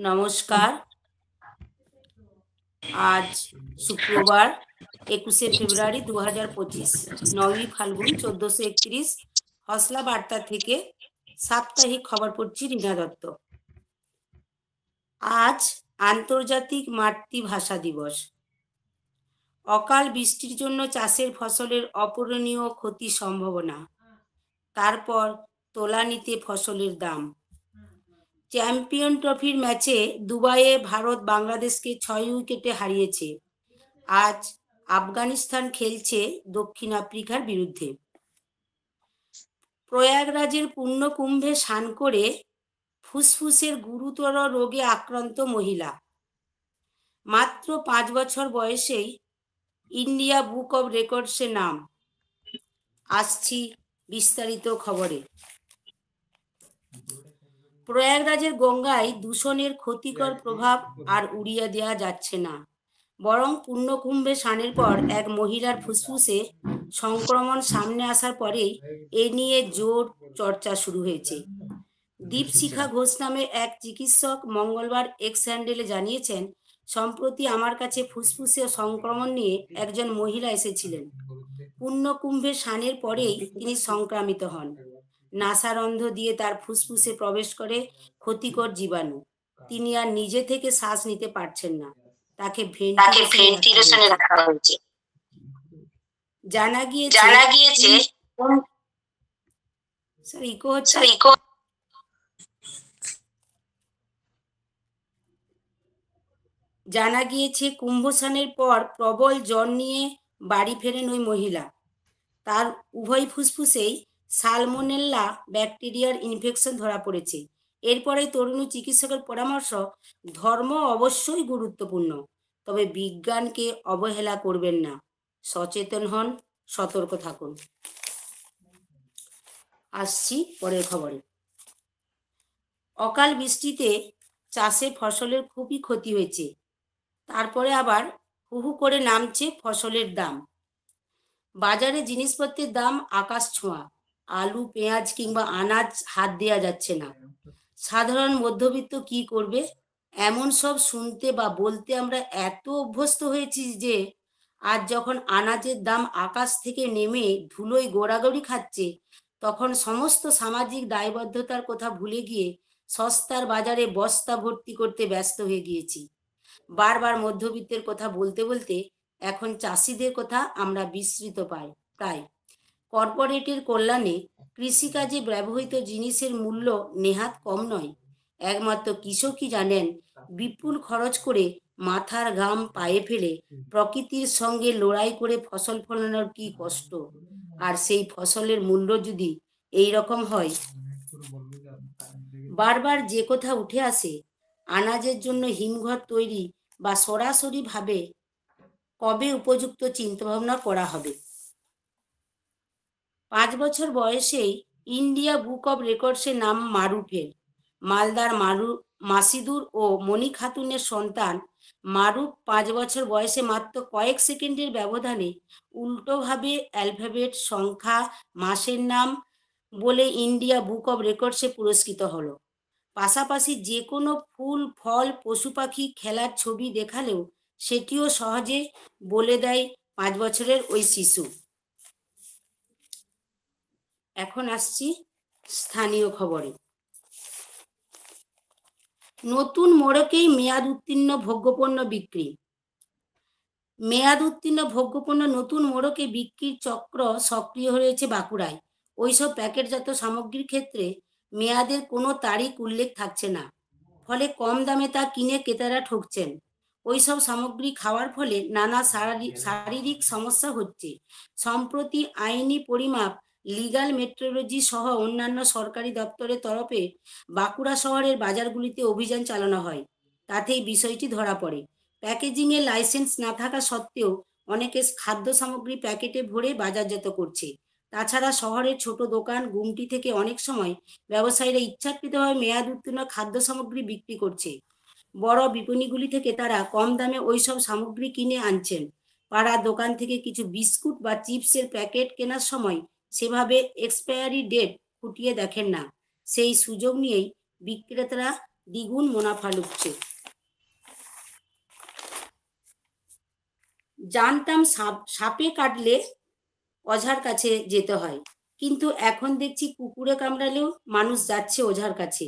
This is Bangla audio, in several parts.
নমস্কার। আজ শুক্রবার 21শে ফেব্রুয়ারি 2025, 9ই ফাল্গুন 1431। হসলা বার্তা থেকে সাপ্তাহিক খবর পড়ছি রীনা দত্ত। আজ আন্তর্জাতিক মাতৃভাষা দিবস। অকাল বৃষ্টির জন্য চাষের ফসলের অপূরণীয় ক্ষতি সম্ভাবনা। তারপর তোলানিতে ফসলের দাম। চ্যাম্পিয়ন ট্রফির ম্যাচে দুবাইয়ে ভারত বাংলাদেশকে 6 উইকেটে হারিয়েছে। আজ আফগানিস্তান খেলছে দক্ষিণ আফ্রিকার বিরুদ্ধে। প্রয়াগরাজের পুণ্যকুম্ভে স্নান করে ফুসফুসের গুরুতর রোগে আক্রান্ত মহিলা। মাত্র 5 বছর বয়সেই ইন্ডিয়া বুক অব রেকর্ডসে নাম। আসছি বিস্তারিত খবরে। প্রয়াগরাজের গঙ্গায় দূষণের ক্ষতিকর প্রভাব আর উড়িয়ে দেওয়া যাচ্ছে না, বরং পুণ্যকুম্ভে স্নানের পর এক মহিলার ফুসফুসে সংক্রমণ সামনে আসার পরেই এ নিয়ে জোর চর্চা শুরু হয়েছে। দীপশিখা ঘোষ নামে এক চিকিৎসক মঙ্গলবার এক্স হ্যান্ডেলে জানিয়েছেন, সম্প্রতি আমার কাছে ফুসফুসে সংক্রমণ নিয়ে একজন মহিলা এসেছিলেন। পুণ্যকুম্ভে স্নানের পরেই তিনি সংক্রামিত হন। নাসারন্ধ্র দিয়ে তার ফুসফুসে প্রবেশ করে ক্ষতিকর জীবাণু। তিনি আর নিজে থেকে শ্বাস নিতে পারছেন না। তাকে ভেন্টিলেশনে রাখা হয়েছে। জানা গিয়েছে কুম্ভ স্নানের পর প্রবল জ্বর নিয়ে বাড়ি ফেরেন ওই মহিলা। তার উভয় ফুসফুসেই সালমোনেল্লা ব্যাকটেরিয়ার ইনফেকশন ধরা পড়েছে। এরপরে তরুণী চিকিৎসকের পরামর্শ, ধর্ম অবশ্যই গুরুত্বপূর্ণ, তবে বিজ্ঞানকে অবহেলা করবেন না। সচেতন হন, সতর্ক থাকুন। আসছি পরের খবরে। অকাল বৃষ্টিতে চাষে ফসলের খুবই ক্ষতি হয়েছে। তারপরে আবার হু হু করে নামছে ফসলের দাম। বাজারে জিনিসপত্রের দাম আকাশ ছোঁয়া। আলু, পেঁয়াজ কিংবা আনাজ হাত দেওয়া যাচ্ছে না। সাধারণ মধ্যবিত্ত কি করবে? এমন সব শুনতে বা বলতে আমরা এত অভ্যস্ত হয়েছি যে আজ যখন আনাজের দাম আকাশ থেকে নেমে ধুলোয় গোড়াগড়ি খাচ্ছে, তখন সমস্ত সামাজিক দায়বদ্ধতার কথা ভুলে গিয়ে সস্তার বাজারে বস্তা ভর্তি করতে ব্যস্ত হয়ে গিয়েছি। বারবার মধ্যবিত্তের কথা বলতে বলতে এখন চাষিদের কথা আমরা বিস্মৃত পাই। তাই কর্পোরেটের কল্যাণে কৃষিকাজে ব্যবহৃত জিনিসের মূল্য নেহাত কম নয়। একমাত্র কৃষকই জানেন বিপুল খরচ করে মাথার ঘাম পায়ে ফেলে প্রকৃতির সঙ্গে লড়াই করে ফসল ফলানোর কি কষ্ট। আর সেই ফসলের মূল্য যদি এই রকম হয়। বারবার যে কথা উঠে আসে, আনাজের জন্য হিমঘর তৈরি বা সরাসরিভাবে কবে উপযুক্ত চিন্তাভাবনা করা হবে। 5 বছর বয়সেই ইন্ডিয়া বুক অব রেকর্ডসে নাম মারুফের। মালদার মাসিদুর ও মণি খাতুনের সন্তান মারুফ 5 বছর বয়সে মাত্র কয়েক সেকেন্ডের ব্যবধানে উল্টোভাবে অ্যালফাবেট, সংখ্যা, মাসের নাম বলে ইন্ডিয়া বুক অব রেকর্ডসে পুরস্কৃত হলো। পাশাপাশি যে কোনো ফুল, ফল, পশু পাখি, খেলার ছবি দেখালেও সেটিও সহজে বলে দেয় 5 বছরের ওই শিশু। এখন আসছি স্থানীয় খবরে। নতুন মোড়কেই মেয়াদ উত্তীর্ণ ভোগ্যপণ্য বিক্রি। মেয়াদ উত্তীর্ণ ভোগ্যপণ্য নতুন মোড়কে বিক্রির চক্র সক্রিয় হয়েছে বাঁকুড়ায়। ওইসব প্যাকেটজাত সামগ্রীর ক্ষেত্রে মেয়াদের কোনো তারিখ উল্লেখ থাকছে না, ফলে কম দামে তা কিনে ক্রেতারা ঠকছেন। ওইসব সামগ্রী খাওয়ার ফলে নানা শারীরিক সমস্যা হচ্ছে। সম্প্রতি আইনি পরিমাপ, লিগাল মেট্রোলজি সহ অন্যান্য সরকারি দপ্তরের তরফে বাঁকুড়া শহরের বাজারগুলিতে অভিযান চালানো হয়। তাতেই বিষয়টি ধরা পড়ে। প্যাকেজিংয়ের লাইসেন্স না থাকা সত্ত্বেও অনেকে খাদ্য সামগ্রী প্যাকেটে ভরে বাজারজাত করছে। তাছাড়া শহরের ছোট দোকান, গুমটি থেকে অনেক সময় ব্যবসায়ীরা ইচ্ছাকৃতভাবে মেয়াদ উত্তীর্ণ খাদ্য সামগ্রী বিক্রি করছে। বড় বিপণীগুলি থেকে তারা কম দামে ওইসব সামগ্রী কিনে আনছেন। পাড়ার দোকান থেকে কিছু বিস্কুট বা চিপসের প্যাকেট কেনার সময় সেভাবে এক্সপায়ারি ডেট খুঁটিয়ে দেখেন না। সেই সুযোগ নিয়েই বিক্রেতারা দ্বিগুণ মুনাফা লুটছে। জানতাম সাপে কাটলে ওঝার কাছে যেতে হয়, কিন্তু এখন দেখছি কুকুরে কামড়ালেও মানুষ যাচ্ছে ওঝার কাছে।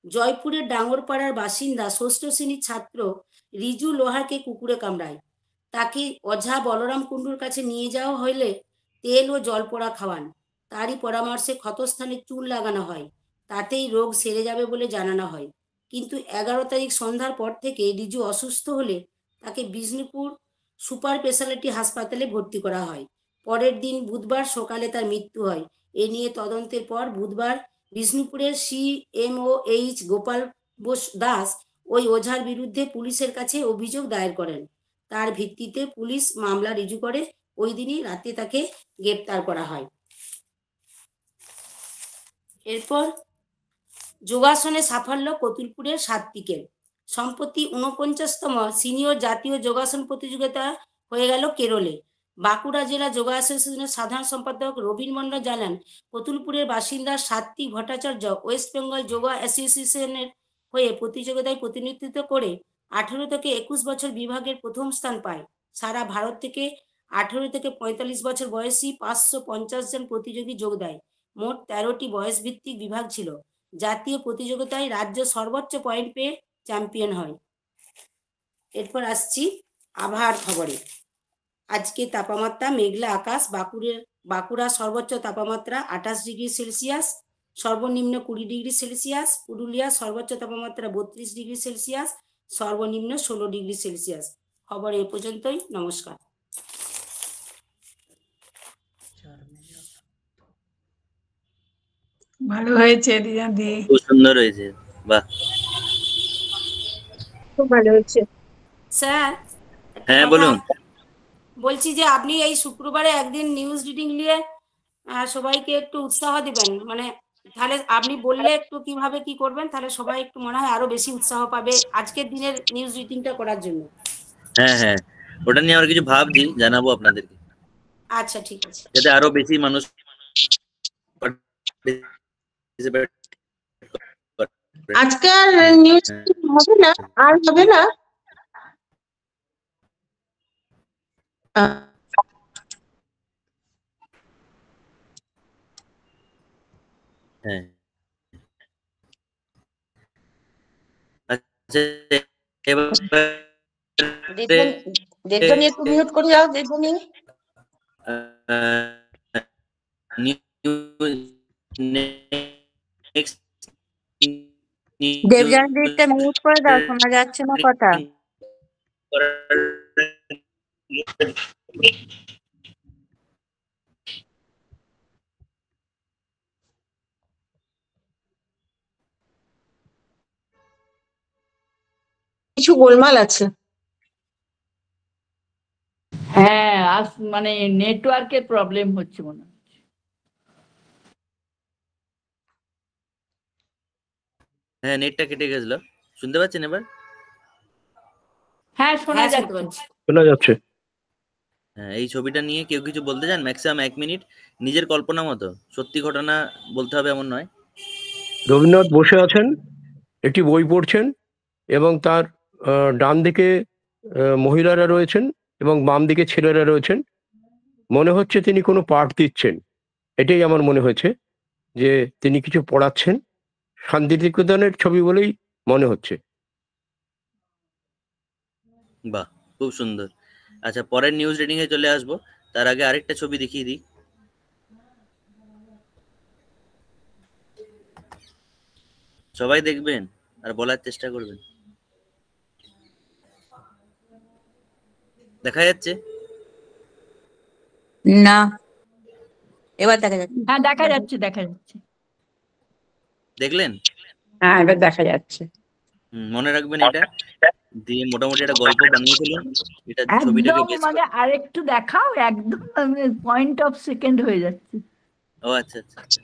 জয়পুরের ডাঙ্গরপাড়ার বাসিন্দা ষষ্ঠ শ্রেণীর ছাত্র রিজু লোহারকে কুকুরে কামড়ায়। তাকে ওঝা বলরাম কুণ্ডুর কাছে নিয়ে যাওয়া হলে তেল ও জল পোড়া খাওয়ান। তারই পরামর্শে ক্ষতস্থানে চুন লাগানো হয়, তাতেই রোগ সেরে যাবে বলে জানানো হয়। কিন্তু 11 তারিখ সন্ধ্যার পর থেকে রিজু অসুস্থ হলে তাকে বিষ্ণুপুর সুপার স্পেশালিটি হাসপাতালে ভর্তি করা হয়। পরের দিন বুধবার সকালে তার মৃত্যু হয়। এ নিয়ে তদন্তের পর বুধবার বিষ্ণুপুরের CMOH গোপাল দাস ওই ওঝার বিরুদ্ধে পুলিশের কাছে অভিযোগ দায়ের করেন। তার ভিত্তিতে পুলিশ মামলা রিজু করে। ওই দিনই রাতে তাকে গ্রেপ্তার করা হয়। এরপর যোগাসনে সাফল্য কতুলপুরের সাত্বিকের। সম্প্রতি 49তম সিনিয়র জাতীয় যোগাসন প্রতিযোগিতা হয়ে গেল কেরলে। বাঁকুড়া জেলা যোগা অ্যাসোসিয়েশনের সাধারণ সম্পাদক রবীন মণ্ডল জানান, কতুলপুরের বাসিন্দা সাত্বিক ভট্টাচার্য ওয়েস্ট বেঙ্গল যোগা অ্যাসোসিয়েশনের হয়ে প্রতিযোগিতায় প্রতিনিধিত্ব করে 18 থেকে 21 বছর বিভাগের প্রথম স্থান পায়। সারা ভারত থেকে 18 থেকে 45 বছর বয়সী 550 জন প্রতিযোগী যোগ দেয়। মোট 13টি বয়সভিত্তিক বিভাগ ছিল। জাতীয় প্রতিযোগিতায় রাজ্য সর্বোচ্চ পয়েন্ট পেয়ে চ্যাম্পিয়ন হয়। এরপর আসছি আবহাওয়ার খবরে। আজকে তাপমাত্রা মেঘলা আকাশ। বাঁকুড়া সর্বোচ্চ তাপমাত্রা 28 ডিগ্রি সেলসিয়াস, সর্বনিম্ন 20 ডিগ্রি সেলসিয়াস। পুরুলিয়া সর্বোচ্চ তাপমাত্রা 32 ডিগ্রি সেলসিয়াস, সর্বনিম্ন 16 ডিগ্রি সেলসিয়াস। খবর এ পর্যন্তই। নমস্কার। ভালো হয়েছে দিদি, খুব সুন্দর হয়েছে। বাহ, খুব ভালো হয়েছে স্যার। হ্যাঁ বলুন। বলছি যে আপনি এই শুক্রবারে একদিন নিউজ রিডিং নিয়ে সবাইকে একটু উৎসাহ দিবেন, মানে তাহলে আপনি বললে একটু কিভাবে কি করবেন, তাহলে সবাই একটু মনে হয় আরো বেশি উৎসাহ পাবে আজকের দিনের নিউজ রিডিংটা করার জন্য। হ্যাঁ হ্যাঁ, ওটা নিয়ে আমরা কিছু ভাবছি, জানাবো আপনাদেরকে, আচ্ছা ঠিক আছে। যাতে আরো বেশি মানুষ আজকে আর নিউজ হবে না, আর হবে না। হ্যাঁ আচ্ছা, এবার দেবজনী একটু মিউট করে দাও। দেবজনী দেবজানীটা মিউট করে দাও, শোনা যাচ্ছে না কথা। কিছু গোলমাল আছে। হ্যাঁ, আজ মানে নেটওয়ার্কের প্রবলেম হচ্ছে মনে হয়। হ্যাঁ, নেটটা কেটে গেছিল। শুনতে পাচ্ছেন এবার? হ্যাঁ, শোনা শুনতে যাচ্ছে। পাচ্ছি। শোনা যাচ্ছে। হ্যাঁ, এই ছবিটা নিয়ে কেউ কিছু বলতে চান? ম্যাক্সিমাম 1 মিনিট, নিজের কল্পনা মতো, সত্যি ঘটনা বলতে হবে এমন নয়। রবীন্দ্রনাথ বসে আছেন, একটি বই পড়ছেন, এবং তার ডান দিকে মহিলারা রয়েছেন এবং বাম দিকে ছেলেরা রয়েছেন। মনে হচ্ছে তিনি কোনো পাঠ দিচ্ছেন, এটাই আমার মনে হয়েছে, যে তিনি কিছু পড়াচ্ছেন। শান্তিনিকেতনের ছবি বলেই মনে হচ্ছে। বাহ, খুব সুন্দর। আচ্ছা, পরের নিউজ রিডিং এ চলে আসবো, তার আগে আরেকটা ছবি দেখিয়ে দিই। সবাই দেখবেন আর বলার চেষ্টা করবেন। দেখা যাচ্ছে? না, এবার দেখা যাচ্ছে। হ্যাঁ, দেখা যাচ্ছে, দেখা যাচ্ছে। দেখলেন? হ্যাঁ, এবার দেখা যাচ্ছে। মনে রাখবেন এটা দিয়ে মোটামুটি একটা গল্প বানিয়ে ফেলুন, এটা ছবিটাকে একদম বেশ মানে আরেকটু দেখাও, একদম পয়েন্ট অফ সেকেন্ড হয়ে যাচ্ছে। ও আচ্ছা আচ্ছা,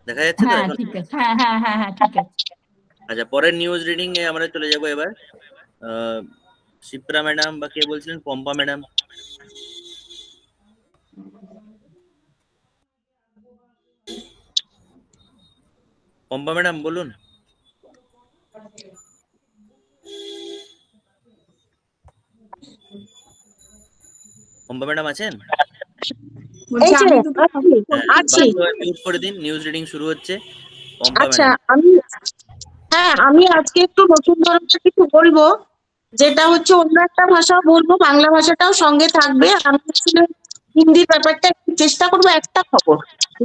দেখা যাচ্ছে তো হ্যাঁ এখন? ঠিক আছে, হ্যাঁ হ্যাঁ হ্যাঁ হ্যাঁ ঠিক আছে। আচ্ছা, পরের নিউজ রিডিং এ আমরা চলে যাব এবার। শিপ্রা ম্যাডাম বা কে বলছিলেন? পম্পা ম্যাডাম। পম্পা ম্যাডাম বলুন। পম্পা ম্যাডাম আছেন? এই যে আছি। মিউট করে দিন, নিউজ রিডিং শুরু হচ্ছে। পম্পা আচ্ছা, ম্যাডাম। আমি আজকে একটু নতুন ধরনের কিছু বলবো, যেটা হচ্ছে অন্য একটা ভাষা বলবো, বাংলা ভাষাটাও সঙ্গে থাকবে। আমি আসলে হিন্দির ব্যাপারটা একটু চেষ্টা করবো, একটা খবর,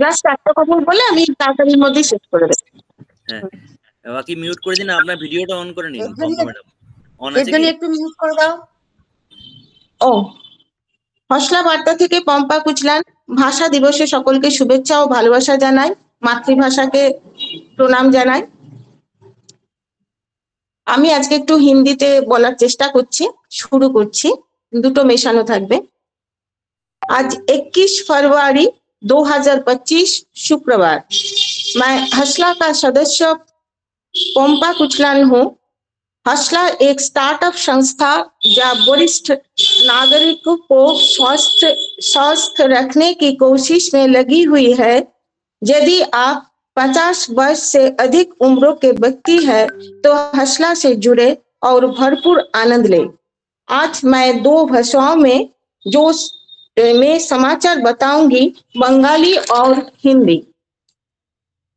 জাস্ট একটা খবর বলে আমি তাড়াতাড়ির মধ্যে শেষ করে দেবো। হ্যাঁ, বাকি মিউট করে দিন, আপনার ভিডিওটা অন করে নিন। পম্পা ম্যাডাম অন আছে কি? একটু মিউট করে দাও। ও, হসলা বার্তা থেকে পম্পা কুচলান। ভাষা দিবসে সকলকে শুভেচ্ছা ও ভালোবাসা জানাই, মাতৃভাষাকে প্রণাম জানাই। আমি আজকে একটু হিন্দিতে বলার চেষ্টা করছি, শুরু করছি, দুটো মেশানো থাকবে। आज 21 फरवरी 2025 शुक्रवार। मैं हसला का सदस्य पोम्पा कुचलान हूँ। हसला एक स्टार्टअप संस्था जो वरिष्ठ नागरिकों को स्वस्थ रखने की कोशिश में लगी हुई है। यदि आप 50 वर्ष से अधिक उम्र के व्यक्ति हैं तो हसला से जुड़े और भरपूर आनंद लें। आज मैं 2 भाषाओं में समाचार बताऊंगी, बंगाली और हिंदी।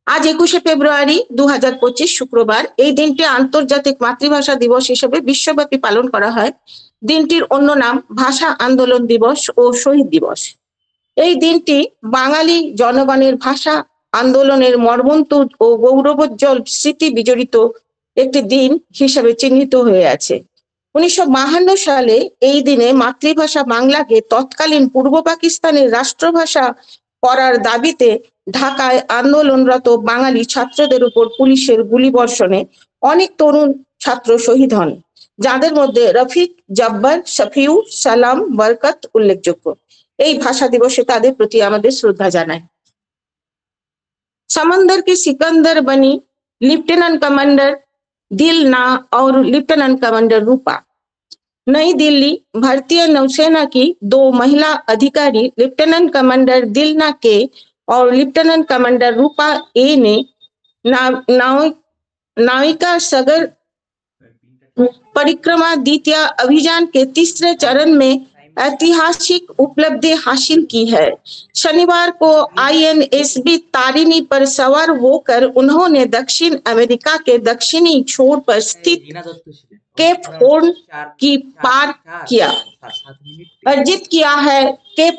আজ 21শে ফেব্রুয়ারি 2025 শুক্রবার। এই দিনটি আন্তর্জাতিক মাতৃভাষা দিবস হিসেবে বিশ্বব্যাপী পালন করা হয়। দিনটির অন্য নাম ভাষা আন্দোলন দিবস ও শহীদ দিবস। এই দিনটি বাঙালি জনগণের ভাষা আন্দোলনের মর্মন্তুদ ও গৌরবোজ্জ্বল স্মৃতি বিজড়িত একটি দিন হিসেবে চিহ্নিত হয়ে আছে। 1952 সালে এই দিনে মাতৃভাষা বাংলাকে তৎকালীন পূর্ব পাকিস্তানের রাষ্ট্রভাষা করার দাবিতে ঢাকায় আন্দোলনরত বাঙালি ছাত্রদের উপর পুলিশের গুলিবর্ষণে অনেক তরুণ ছাত্র শহীদ হন, যাদের মধ্যে রফিক, জব্বার, শফিউ, সালাম, বরকত উল্লেখযোগ্য। এই ভাষা দিবসে তাদের প্রতি আমাদের শ্রদ্ধা জানাই। समंदर की सिकंदर बनी लेफ्टिनेंट कमांडर दिलना और लेफ्टिनेंट कमांडर रूपा। नई दिल्ली, भारतीय नौसेना की 2 महिला अधिकारी लेफ्टिनेंट कमांडर दिलना के और लेफ्टिनेंट कमांडर रूपा ए ने नाविका सागर परिक्रमा द्वितीय अभियान के तीसरे चरण में ऐतिहासिक उपलब्धि हासिल की है। शनिवार को INSB तारिणी पर सवार होकर उन्होंने दक्षिण अमेरिका के दक्षिणी छोर पर स्थित केप हॉर्न की पार किया, अर्जित किया है केप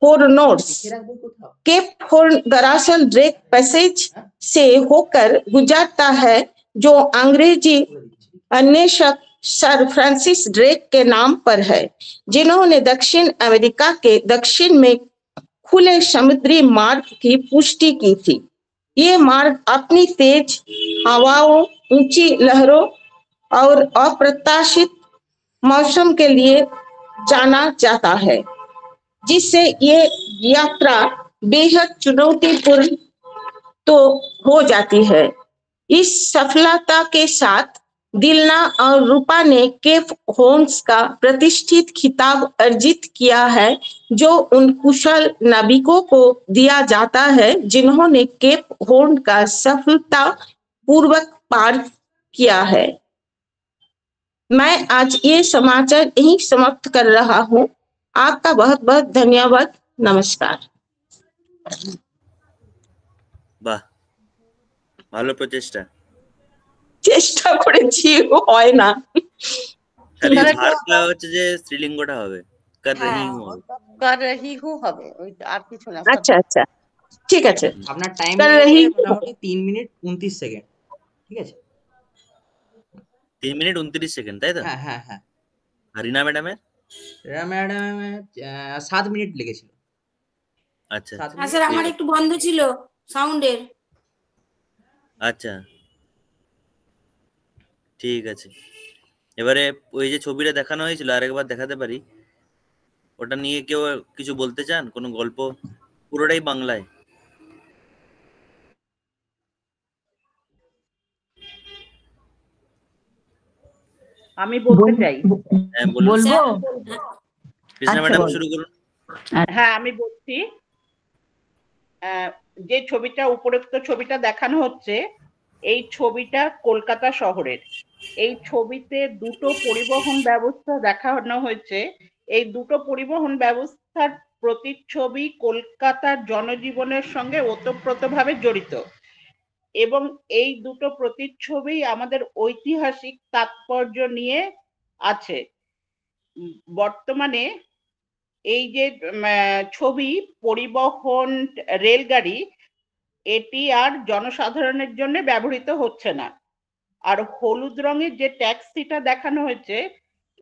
हॉर्नोर्स। केप हॉर्न दरअसल ड्रेक पैसेज से होकर गुजरता है, जो अंग्रेजी अन्वेषक सर फ्रांसिस ड्रेक के नाम पर है, जिन्होंने दक्षिण अमेरिका के दक्षिण में खुले समुद्री मार्ग की पुष्टि की थी। ये मार्ग अपनी तेज हवाओं, ऊंची लहरों और अप्रत्याशित मौसम के लिए जाना जाता है, जिससे ये यात्रा बेहद चुनौतीपूर्ण तो हो जाती है। इस सफलता के साथ दिलना और रूपा ने केप हॉर्न्स का प्रतिष्ठित खिताब अर्जित किया है, जो उन कुशल नाविकों को दिया जाता है जिन्होंने केप हॉर्न का सफलतापूर्वक पार किया है। मैं आज ये समाचार यहीं समाप्त कर रहा हूँ। आपका बहुत बहुत धन्यवाद। नमस्कार। বাহ, ভালো প্রচেষ্টা। চেষ্টা করেছি, হয় না। খালি ভার্বটা হচ্ছে যে স্ত্রীলিঙ্গটা হবে, কর রহি হুঁ হবে। कर रही हूँ হবে, ওই আর কিছু না। আচ্ছা আচ্ছা, ঠিক আছে। আপনার টাইম कर रही মোটামুটি 3 মিনিট 29 সেকেন্ড, ঠিক আছে? 3 মিনিট 29 সেকেন্ড, তাই তো? হ্যাঁ হ্যাঁ হ্যাঁ। আর রিনা ম্যাডামের? ম্যাডাম 7 মিনিট লেগেছিল। আচ্ছা 7 হ্যাঁ স্যার, আমার একটু বন্ধ ছিল সাউন্ডের। আচ্ছা, ঠিক আছে। এবারে ওই যে ছবিটা দেখানো হয়েছিল আরেকবার দেখাতে পারি? ওটা নিয়ে কেউ কিছু বলতে চান? কোনো গল্প? পুরোটাই বাংলায়। আমি বলতে চাই। হ্যাঁ বলুন। বলবো? কৃষ্ণা আচ্ছা, ম্যাডাম বল। শুরু করুন। হ্যাঁ, আমি বলছি। যে ছবিটা উপরোক্ত ছবিটা দেখানো হচ্ছে, এই ছবিটা কলকাতা শহরের। এই ছবিতে দুটো পরিবহন ব্যবস্থা দেখানো হয়েছে। এই দুটো পরিবহন ব্যবস্থার প্রতিচ্ছবি কলকাতার জনজীবনের সঙ্গে ওতপ্রোতভাবে জড়িত এবং এই দুটো প্রতিচ্ছবি আমাদের ঐতিহাসিক তাৎপর্য নিয়ে আছে। বর্তমানে এই যে ছবি পরিবহন রেলগাড়ি, এটি আর জনসাধারণের জন্য ব্যবহৃত হচ্ছে না। আর হলুদ রঙের যে ট্যাক্সিটা দেখানো হয়েছে,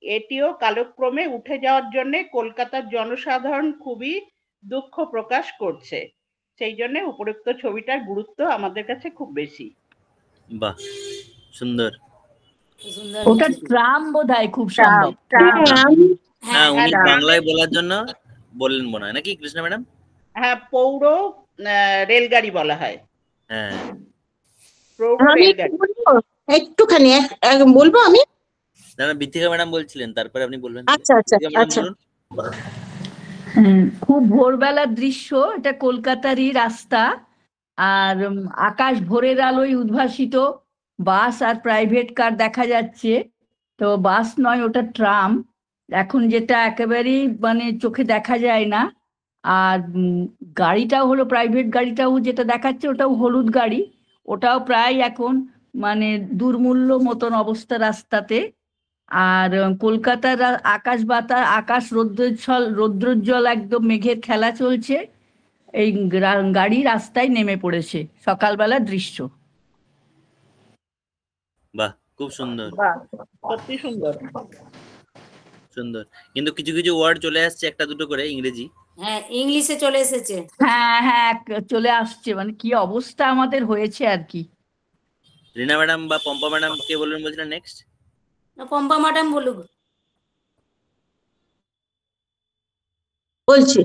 এটিও কালক্রমে উঠে যাওয়ার জন্য কলকাতার জনসাধারণ খুবই দুঃখ প্রকাশ করছে। সেই জন্য উপরোক্ত ছবিটার গুরুত্ব আমাদের কাছে খুব বেশি। বাহ, সুন্দর। সুন্দর ওটা লিখেছে। ট্রাম বোধহয় খুব সম্ভব। হ্যাঁ, উনি হ্যাঁ, বাংলায় বলার জন্য বললেন মনে হয়, নাকি কৃষ্ণা ম্যাডাম? হ্যাঁ, পৌর রেলগাড়ি বলা হয়। হ্যাঁ, পৌর আমি রেলগাড়ি। একটুখানি বলবো আমি। না না, বিথিকা ম্যাডাম বলছিলেন, তারপরে আপনি বলবেন। আচ্ছা আচ্ছা বিথিকা ম্যাডাম আচ্ছা। বলুন। খুব ভোরবেলার দৃশ্য, এটা কলকাতারই রাস্তা। আর আকাশ ভোরের আলোয় উদ্ভাসিত, বাস আর প্রাইভেট কার দেখা যাচ্ছে। তো বাস নয়, ওটা ট্রাম, এখন যেটা একেবারেই মানে চোখে দেখা যায় না। আর গাড়িটাও হলো প্রাইভেট গাড়িটাও যেটা দেখাচ্ছে ওটাও হলুদ গাড়ি, ওটাও প্রায় এখন মানে দুর্মূল্য মতন অবস্থা রাস্তাতে। আর কলকাতার আকাশ রৌদ্রোজ্জ্বল একদম মেঘের খেলা চলছে। এই গাড়ি রাস্তায় নেমে পড়েছে, সকালবেলার দৃশ্য। বাহ, খুব সুন্দর বাহ, সত্যি সুন্দর। সুন্দর। কিন্তু কিছু কিছু ওয়ার্ড চলে আসছে একটা দুটো করে ইংরেজি। হ্যাঁ, ইংলিশে চলে এসেছে। হ্যাঁ হ্যাঁ, চলে আসছে, মানে কি অবস্থা আমাদের হয়েছে আর কি। রিনা ম্যাডাম বা পম্পা ম্যাডাম কে বলবেন বলছিলেন নেক্সট? পম্পা ম্যাডাম বলুক। বলছি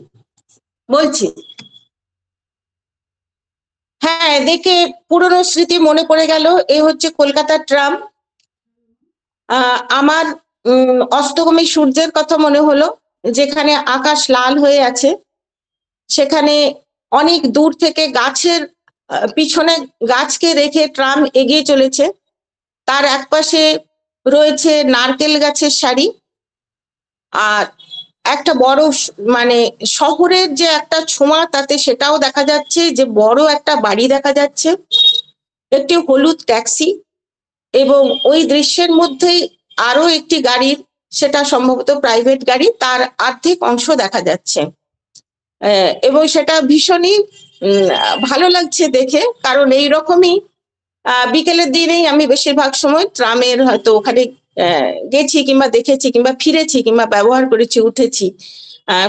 বলছি হ্যাঁ, দেখে পুরনো স্মৃতি মনে পড়ে গেল। এ হচ্ছে কলকাতার ট্রাম। আমার অস্তগামী সূর্যের কথা মনে হলো, যেখানে আকাশ লাল হয়ে আছে, সেখানে অনেক দূর থেকে গাছের পিছনে গাছকে রেখে ট্রাম এগিয়ে চলেছে। তার একপাশে রয়েছে নারকেল গাছের সারি, আর একটা বড় মানে শহরের যে একটা ছোঁয়া তাতে সেটাও দেখা যাচ্ছে, যে বড় একটা বাড়ি দেখা যাচ্ছে, একটি হলুদ ট্যাক্সি, এবং ওই দৃশ্যের মধ্যেই আরো একটি গাড়ির, সেটা সম্ভবত প্রাইভেট গাড়ি, তার অর্ধেক অংশ দেখা যাচ্ছে। এবং সেটা ভীষণই ভালো লাগছে দেখে, কারণ এইরকমই বিকেলের দিনেই আমি বেশিরভাগ সময় ট্রামের হয়তো ওখানে গেছি কিংবা দেখেছি কিংবা ফিরেছি কিংবা ব্যবহার করেছি, উঠেছি।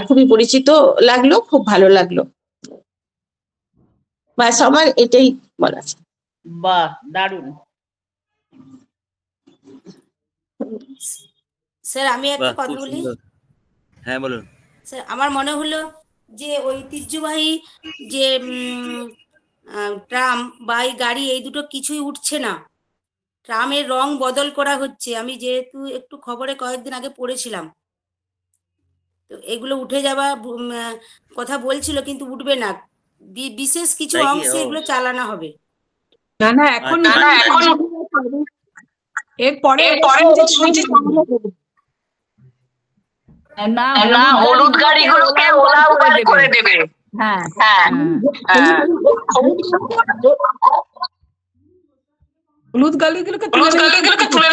খুবই পরিচিত লাগলো, খুব ভালো লাগলো। ব্যাস, আমার এটাই বলা আছে। বাহ, দারুণ। স্যার আমি একটা বাহ, কথা খুব বলি। সুন্দর। হ্যাঁ বলুন। স্যার আমার মনে হলো যে ঐতিহ্যবাহী যে ট্রাম বা এই গাড়ি, এই দুটো কিছুই উঠছে না। ট্রামের রং বদল করা হচ্ছে। আমি যেহেতু একটু খবরে কয়েকদিন আগে পড়েছিলাম, তো এগুলো উঠে যাওয়া কথা বলছিল, কিন্তু উঠবে না। বিশেষ কিছু তাই কি? অংশে ও, এগুলো চালানো হবে। না না, এখন আচ্ছা। এরপরে না, না, হলুদ গাড়িগুলোকে ওলা উবার করে দেবে। হ্যাঁ হ্যাঁ, হ্যাঁ। হলুদ গাড়িগুলোকে তুলে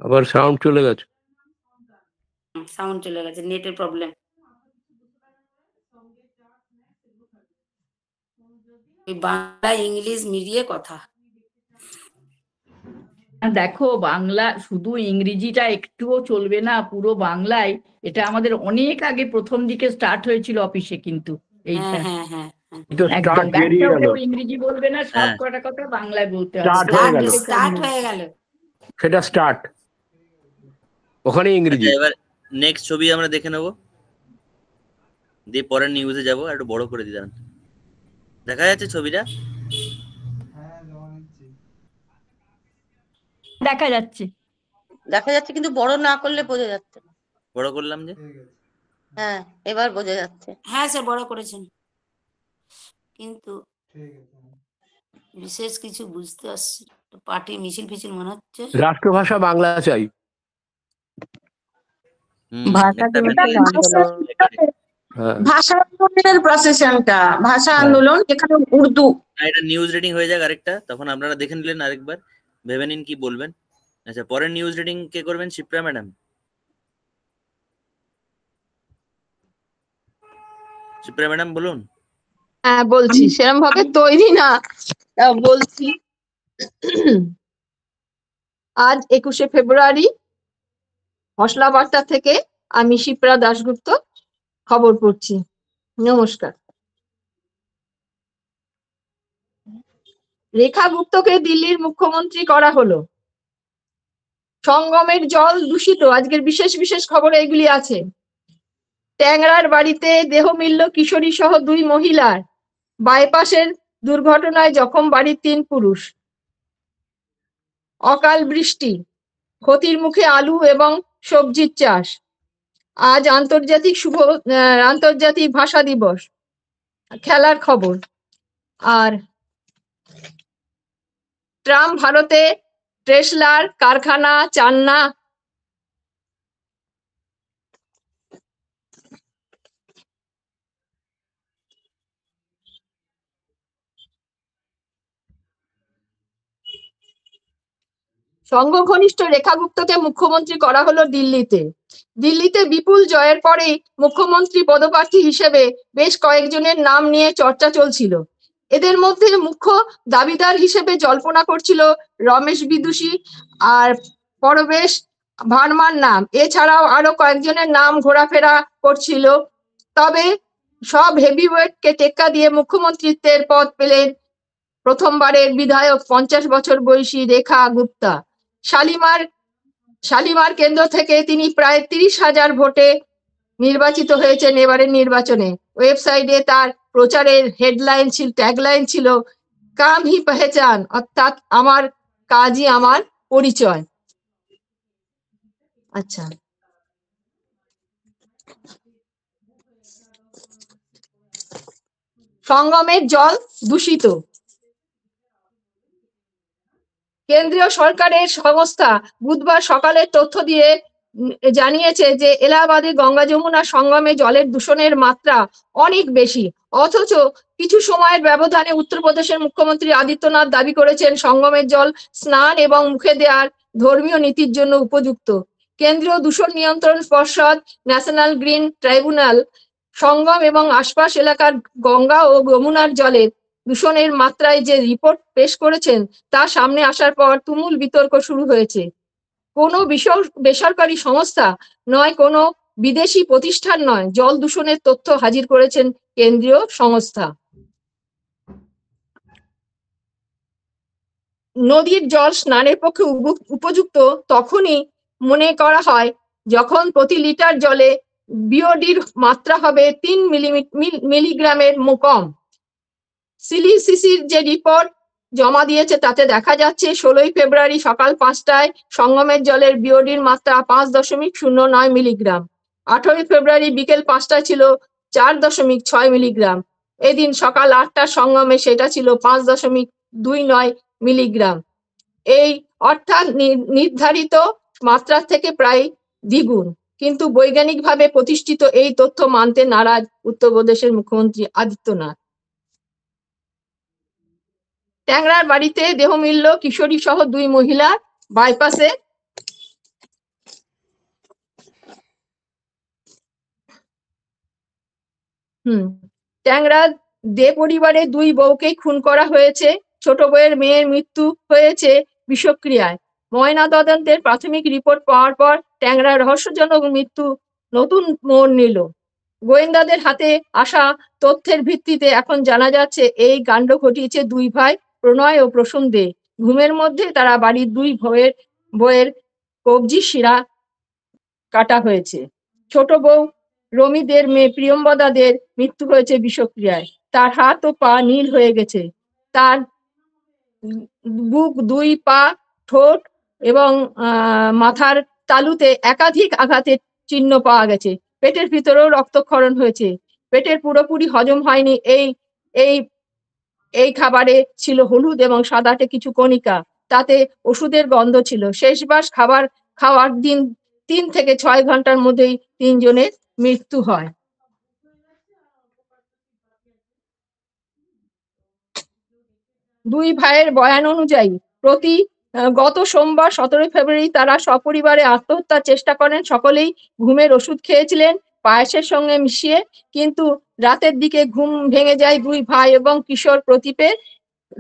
আবার সাউন্ড চলে গেছে। সাউন্ড চলে গেছে, নেটের প্রবলেম। বাংলা ইংলিশ মিলিয়ে কথা। দেখো, বাংলা শুধু ইংরেজিটা একটুও চলবে না, পুরো বাংলায়। এটা আমাদের অনেক আগে প্রথম দিকে স্টার্ট হয়েছিল অফিসে, কিন্তু এইটা হ্যাঁ হ্যাঁ হ্যাঁ হ্যাঁ, তো একদম স্টার্ট বেরিয়ে একটা গেল, হলেও ইংরেজি বলবে না, সব হ্যাঁ। কটা কথা বাংলায় বলতে হবে। Start হয়ে গেল। স্টার্ট হয়ে গেল। সেটা স্টার্ট, ওখানে ইংরেজি। আচ্ছা, এবার নেক্সট ছবি আমরা দেখে নেব, দিয়ে পরের নিউজে যাব। একটু বড় করে দিলাম, দেখা যাচ্ছে ছবিটা? হ্যাঁ, জমা দিচ্ছি। দেখা যাচ্ছে। দেখা যাচ্ছে কিন্তু বড় না করলে বোঝা যাচ্ছে না। বড় করলাম যে। হ্যাঁ, এবার বোঝা যাচ্ছে। হ্যাঁ স্যার বড় করেছেন, কিন্তু বিশেষ কিছু বুঝতে আসছে, পার্টি মিছিল ফিছিল মনে হচ্ছে। রাষ্ট্রভাষা বাংলা চাই। ভাষা একটা দিবসের message আন্দোলন। হ্যাঁ, ভাষা আন্দোলনের প্রসেশনটা, ভাষা হ্যাঁ। আন্দোলন যেখানে উর্দু। এটা নিউজ রিডিং হয়ে যাক আরেকটা, তখন আপনারা দেখে নিলেন আরেকবার, ভেবে নিন কি বলবেন। আচ্ছা, পরের নিউজ রিডিং কে করবেন? শিপ্রা ম্যাডাম। শিপ্রা ম্যাডাম বলুন। হ্যাঁ বলছি, সেরকম ভাবে তৈরি না, বলছি। আজ 21শে ফেব্রুয়ারি, মশলা বার্তা থেকে আমি শিপ্রা দাশগুপ্ত খবর পড়ছি। নমস্কার। রেখা গুপ্তকে দিল্লির মুখ্যমন্ত্রী করা হলো। সঙ্গমের জল দূষিত, আজকের বিশেষ বিশেষ খবরে এগুলি আছে। ট্যাংরার বাড়িতে দেহ মিলল কিশোরী সহ 2 মহিলার। বাইপাসের দুর্ঘটনায় জখম বাড়ির 3 পুরুষ। অকাল বৃষ্টি, ক্ষতির মুখে আলু এবং সবজির চাষ। আজ আন্তর্জাতিক ভাষা দিবস। খেলার খবর। আর ট্রাম্প ভারতে টেসলার কারখানা চান না। সংঘঘনিষ্ঠ রেখা গুপ্তকে মুখ্যমন্ত্রী করা হলো দিল্লিতে। দিল্লিতে বিপুল জয়ের পরেই মুখ্যমন্ত্রী পদপ্রার্থী হিসেবে বেশ কয়েকজনের নাম নিয়ে চর্চা চলছিল। এদের মধ্যে মুখ্য দাবিদার হিসেবে জল্পনা করছিল রমেশ বিদুষী আর পরবেশ ভার্মার নাম। এছাড়াও আরো কয়েকজনের নাম ঘোরাফেরা করছিল। তবে সব হেভিওয়েটকে টেক্কা দিয়ে মুখ্যমন্ত্রিত্বের পদ পেলেন প্রথমবারের বিধায়ক 50 বছর বয়সী রেখা গুপ্তা। শালিমার কেন্দ্র থেকে তিনি প্রায় 30,000 ভোটে নির্বাচিত হয়েছেন এবারের নির্বাচনে। ওয়েবসাইটে তার প্রচারের ট্যাগলাইন ছিল কাম হি পেহচান, অর্থাৎ আমার কাজই আমার পরিচয়। আচ্ছা, সঙ্গমের জল দূষিত। কেন্দ্রীয় সরকারের সংস্থা বুধবার সকালে তথ্য দিয়ে জানিয়েছে যে এলাহাবাদে গঙ্গা যমুনা সঙ্গমে জলের দূষণের মাত্রা অনেক বেশি। অথচ কিছু সময়ের ব্যবধানে উত্তরপ্রদেশের মুখ্যমন্ত্রী আদিত্যনাথ দাবি করেছেন সঙ্গমের জল স্নান এবং মুখে দেওয়ার ধর্মীয় নীতির জন্য উপযুক্ত। কেন্দ্রীয় দূষণ নিয়ন্ত্রণ পর্ষদ ন্যাশনাল গ্রিন ট্রাইব্যুনাল সঙ্গম এবং আশপাশ এলাকার গঙ্গা ও যমুনার জলের দূষণের মাত্রায় যে রিপোর্ট পেশ করেছেন তা সামনে আসার পর তুমুল বিতর্ক শুরু হয়েছে। কোনো বেসরকারি সংস্থা নয়, কোনো বিদেশি প্রতিষ্ঠান নয়, জল দূষণের তথ্য হাজির করেছেন কেন্দ্রীয় সংস্থা। নদীর জল স্নানের পক্ষে উপযুক্ত তখনই মনে করা হয় যখন প্রতি লিটার জলে বিওডির মাত্রা হবে 3 মিলিগ্রামের কম। সিলিসিসির যে রিপোর্ট জমা দিয়েছে তাতে দেখা যাচ্ছে 16 ফেব্রুয়ারি সকাল 5টায় সঙ্গমের জলের বিওডির মাত্রা 5.09 মিলিগ্রাম। 18 ফেব্রুয়ারি বিকেল 5টায় ছিল 4.6 মিলিগ্রাম। এদিন সকাল 8টার সঙ্গমে সেটা ছিল 5.29 মিলিগ্রাম। এই অর্থাৎ নির্ধারিত মাত্রার থেকে প্রায় দ্বিগুণ। কিন্তু বৈজ্ঞানিকভাবে প্রতিষ্ঠিত এই তথ্য মানতে নারাজ উত্তরপ্রদেশের মুখ্যমন্ত্রী আদিত্যনাথ। ট্যাংরার বাড়িতে দেহ মিলল কিশোরী সহ 2 মহিলার। বাইপাসে ট্যাংরার দে পরিবারে 2 বউকে খুন করা হয়েছে। ছোট মেয়ের মৃত্যু হয়েছে বিষক্রিয়ায়। ময়না তদন্তের প্রাথমিক রিপোর্ট পাওয়ার পর ট্যাংরার রহস্যজনক মৃত্যু নতুন মোড় নিল। গোয়েন্দাদের হাতে আসা তথ্যের ভিত্তিতে এখন জানা যাচ্ছে এই কাণ্ড ঘটিয়েছে 2 ভাই প্রণয় ও প্রসূন দে। ঘুমের মধ্যে তারা বাড়ির 2 বউয়ের কবজি শিরা কাটা হয়েছে। ছোট বউ রমিদের মেয়ে প্রিয়ম্বদাদের মৃত্যু হয়েছে বিষক্রিয়ায়। তার হাত ও পা নীল হয়ে গেছে। তার বুক, 2 পা, ঠোঁট এবং মাথার তালুতে একাধিক আঘাতের চিহ্ন পাওয়া গেছে। পেটের ভিতরেও রক্তক্ষরণ হয়েছে। পেটের পুরোপুরি হজম হয়নি। এই এই খাবারে ছিল হলুদ এবং সাদাটে কিছু কণিকা, তাতে ওষুধের গন্ধ ছিল। শেষবার খাবার খাওয়ার দিন 3 থেকে 6 ঘন্টার মধ্যেই 3 জনের মৃত্যু হয়। দুই ভাইয়ের বয়ান অনুযায়ী গত সোমবার 17 ফেব্রুয়ারি তারা সপরিবারে আত্মহত্যার চেষ্টা করেন। সকলেই ঘুমের ওষুধ খেয়েছিলেন পায়েসের সঙ্গে মিশিয়ে, কিন্তু রাতের দিকে ঘুম ভেঙে যায় দুই ভাই এবং কিশোর প্রদীপের।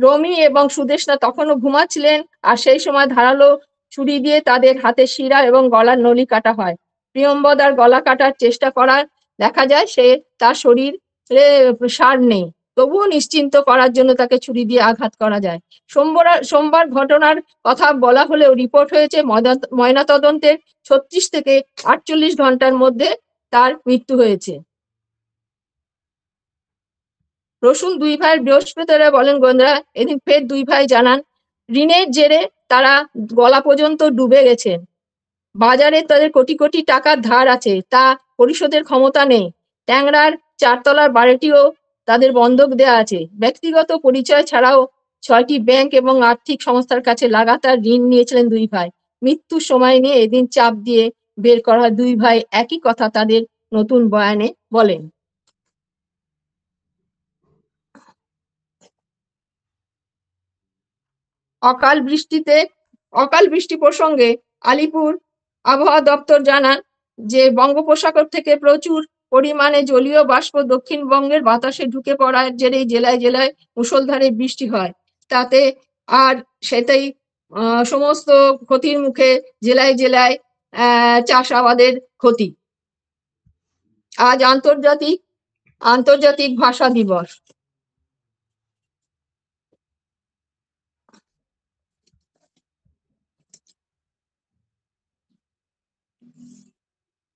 রমি এবং সুদেষ্ণা তখনও ঘুমাচ্ছিলেন, আর সেই সময় ধারালো ছুরি দিয়ে তাদের হাতের শিরা এবং গলার নলি কাটা হয়। প্রিয়ম্বদার গলা কাটার চেষ্টা করার দেখা যায়, তার শরীরে সার নেই, তবুও নিশ্চিন্ত করার জন্য তাকে ছুরি দিয়ে আঘাত করা যায়। সোমবার ঘটনার কথা বলা হলেও রিপোর্ট হয়েছে ময়নাতদন্তের 36 থেকে 48 ঘন্টার মধ্যে তার মৃত্যু হয়েছে। রসুন দুই ভাইয়ের বৃহস্পতিবার বলেন গোয়েন্দারা এদিন ফের দুই ভাই জানান ঋণের জেরে তারা গলা পর্যন্ত ডুবে গেছেন। বাজারে তাদের কোটি কোটি টাকার ধার আছে, তা পরিশোধের ক্ষমতা নেই। ট্যাংরার 4 তলার বাড়িটিও তাদের বন্ধক দেয়া আছে। ব্যক্তিগত পরিচয় ছাড়াও 6টি ব্যাংক এবং আর্থিক সংস্থার কাছে লাগাতার ঋণ নিয়েছিলেন দুই ভাই। মৃত্যুর সময় নিয়ে এদিন চাপ দিয়ে বের করা দুই ভাই একই কথা তাদের নতুন বয়ানে বলেন। অকাল বৃষ্টি প্রসঙ্গে আলিপুর আবহাওয়া দপ্তর জানান যে বঙ্গোপসাগর থেকে প্রচুর পরিমাণে জলীয় বাষ্প দক্ষিণবঙ্গের বাতাসে ঢুকে পড়ার জেরেই জেলায় জেলায় মুষলধারে বৃষ্টি হয়। তাতে আর সেটাই সমস্ত ক্ষতির মুখে জেলায় জেলায় চাষাবাদের ক্ষতি। আজ আন্তর্জাতিক ভাষা দিবস।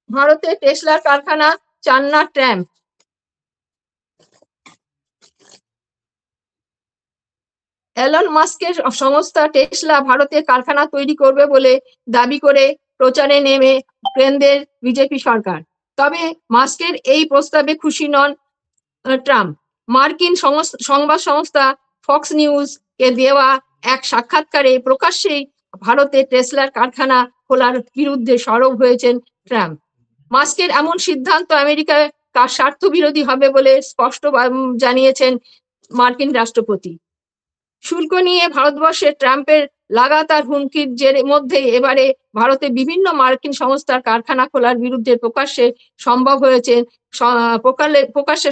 ভারতে টেসলার কারখানা চান্না ট্রাম্প। এলন মাস্কের সংস্থা টেসলা ভারতে কারখানা তৈরি করবে বলে দাবি করে প্রচারে নেমে কেন্দ্রের বিজেপি সরকার। তবে মাস্কের এই প্রস্তাবে খুশি নন ট্রাম্প। মার্কিন সংবাদ সংস্থা ফক্স নিউজ কে দেওয়া এক সাক্ষাৎকারে প্রকাশ্যেই ভারতে টেসলার কারখানা খোলার বিরুদ্ধে সরব হয়েছেন ট্রাম্প। মাস্কের এমন সিদ্ধান্ত আমেরিকার স্বার্থ বিরোধী হবে বলে স্পষ্ট জানিয়েছেন মার্কিন রাষ্ট্রপতি। শুল্ক নিয়ে ভারতবর্ষে ট্রাম্পের লাগাতার হুমকির মধ্যে এবারে ভারতে বিভিন্ন মার্কিন সংস্থার কারখানা খোলার বিরুদ্ধে প্রকাশ্যে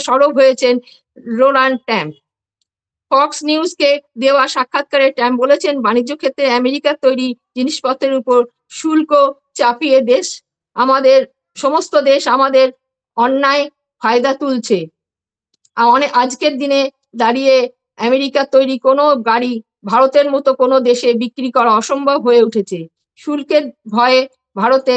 সরব হয়েছেন ডোনাল্ড ট্রাম্প। ফক্স নিউজকে দেওয়া সাক্ষাৎকারে ট্রাম্প বলেছেন, বাণিজ্য ক্ষেত্রে আমেরিকার তৈরি জিনিসপত্রের উপর শুল্ক চাপিয়ে সমস্ত দেশ আমাদের অন্যায় ফায়দা তুলছে। আজকের দিনে দাঁড়িয়ে আমেরিকার তৈরি কোনো গাড়ি ভারতের মতো কোনো দেশে বিক্রি করা অসম্ভব হয়ে উঠেছে। শুল্কের ভয়ে ভারতে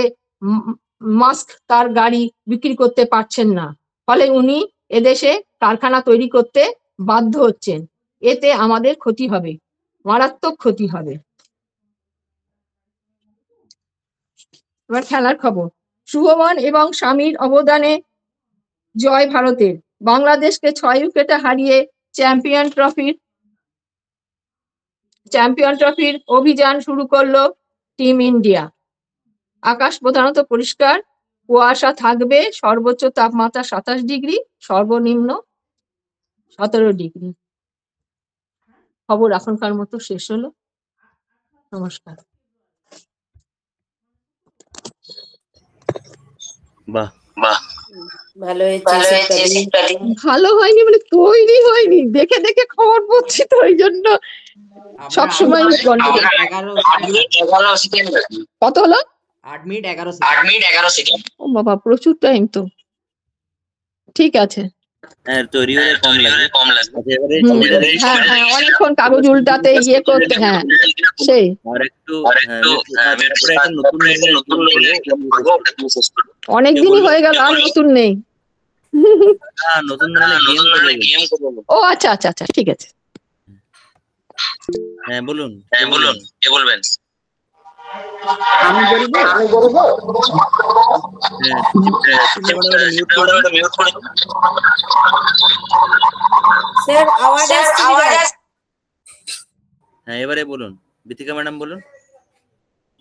মাস্ক তার গাড়ি বিক্রি করতে পারছেন না, ফলে উনি এদেশে কারখানা তৈরি করতে বাধ্য হচ্ছেন। এতে আমাদের ক্ষতি হবে, মারাত্মক ক্ষতি হবে। এবার খেলার খবর। শুভমান এবং স্বামীর অবদানে জয় ভারতের। বাংলাদেশকে 6 উইকেটে হারিয়ে চ্যাম্পিয়ন ট্রফির অভিযান শুরু করলো টিম ইন্ডিয়া। আকাশ প্রধানত পরিষ্কার, কুয়াশা থাকবে, সর্বোচ্চ তাপমাত্রা 27 ডিগ্রি, সর্বনিম্ন 17 ডিগ্রি। খবর এখনকার মতো শেষ হলো। নমস্কার। বাহ ভালো হয়েছে। ভালো হয়নি মানে তৈরি হয়নি, দেখে দেখে খবর পড়ছি তো ওই জন্য সবসময়। কত হলো? 8 মিনিট 11 সেকেন্ড। ও বাবা, প্রচুর টাইম তো। ঠিক আছে। তৈরি হলে কম লাগে। হ্যাঁ, অনেকক্ষণ কাগজ উল্টাতে ইয়ে করতে। হ্যাঁ, সেই আর একটু অনেকদিনই হয়ে গেল, আর নতুন নেই। নতুন ও আচ্ছা আচ্ছা আচ্ছা, ঠিক আছে। হ্যাঁ বলুন, কে বলবেন? আমি বলবো? হ্যাঁ, মিউট করে দিন। স্যার আওয়াজ আসছে বিরাট। হ্যাঁ, এবারে বলুন, বিথিকা ম্যাডাম বলুন।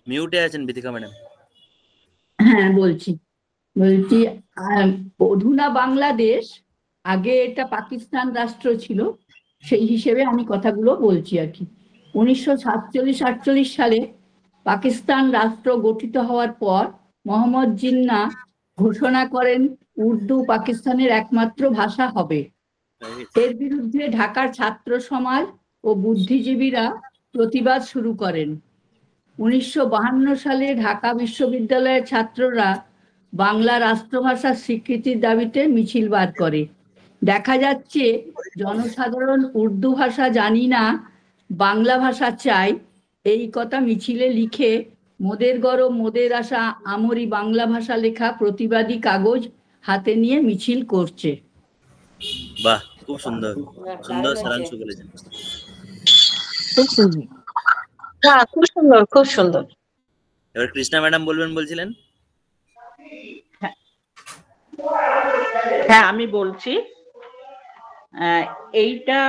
মিউটে আছেন বিথিকা ম্যাডাম। হ্যাঁ বলছি অধুনা বাংলাদেশ, আগে এটা পাকিস্তান রাষ্ট্র ছিল, সেই হিসেবে আমি কথাগুলো বলছি আর কি। 1947-48 সালে পাকিস্তান রাষ্ট্র গঠিত হওয়ার পর মোহাম্মদ জিন্নাহ ঘোষণা করেন উর্দু পাকিস্তানের একমাত্র ভাষা হবে। এর বিরুদ্ধে ঢাকার ছাত্র সমাজ ও বুদ্ধিজীবীরা প্রতিবাদ শুরু করেন। 1952 সালে ঢাকা বিশ্ববিদ্যালয়ের ছাত্ররা বাংলা রাষ্ট্রভাষার স্বীকৃতির দাবিতে মিছিল বার করে। দেখা যাচ্ছে জনসাধারণ উর্দু ভাষা জানি না, বাংলা ভাষা চাই, এই কথা মিছিলে লিখে মোদের গরম মোদের আশা আমরি বাংলা ভাষা লেখা প্রতিবাদী কাগজ হাতে নিয়ে মিছিল করছে। বাহ, খুব সুন্দর সুন্দর সারাংশ বলেছেন। খুব সুন্দর। হ্যাঁ, খুব সুন্দর, খুব সুন্দর। এবার কৃষ্ণা ম্যাডাম বলবেন বলছিলেন। হ্যাঁ, আমি বলছি। এইটা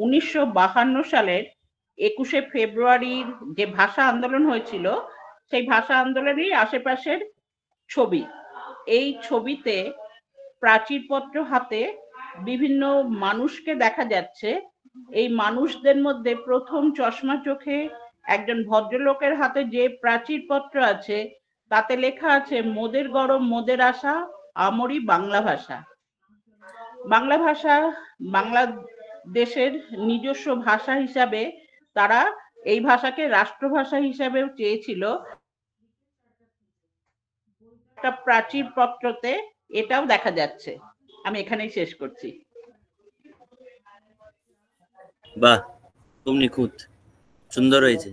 1952 সালের 21শে ফেব্রুয়ারির যে ভাষা আন্দোলন হয়েছিল, সেই ভাষা আন্দোলনের আশেপাশের ছবি। এই ছবিতে প্রাচীরপত্র হাতে বিভিন্ন মানুষকে দেখা যাচ্ছে। এই মানুষদের মধ্যে প্রথম চশমা চোখে একজন ভদ্রলোকের হাতে যে প্রাচীরপত্র আছে তাতে লেখা আছে মোদের গরম মোদের আশা আমরি বাংলা ভাষা। বাংলা ভাষা বাংলাদেশের নিজস্ব ভাষা হিসাবে তারা এই ভাষাকে রাষ্ট্রভাষা হিসাবেও চেয়েছিল। একটা প্রাচীরপত্রতে এটাও দেখা যাচ্ছে। আমি এখানেই শেষ করছি। বাহ, খুব নিখুঁত, সুন্দর হয়েছে।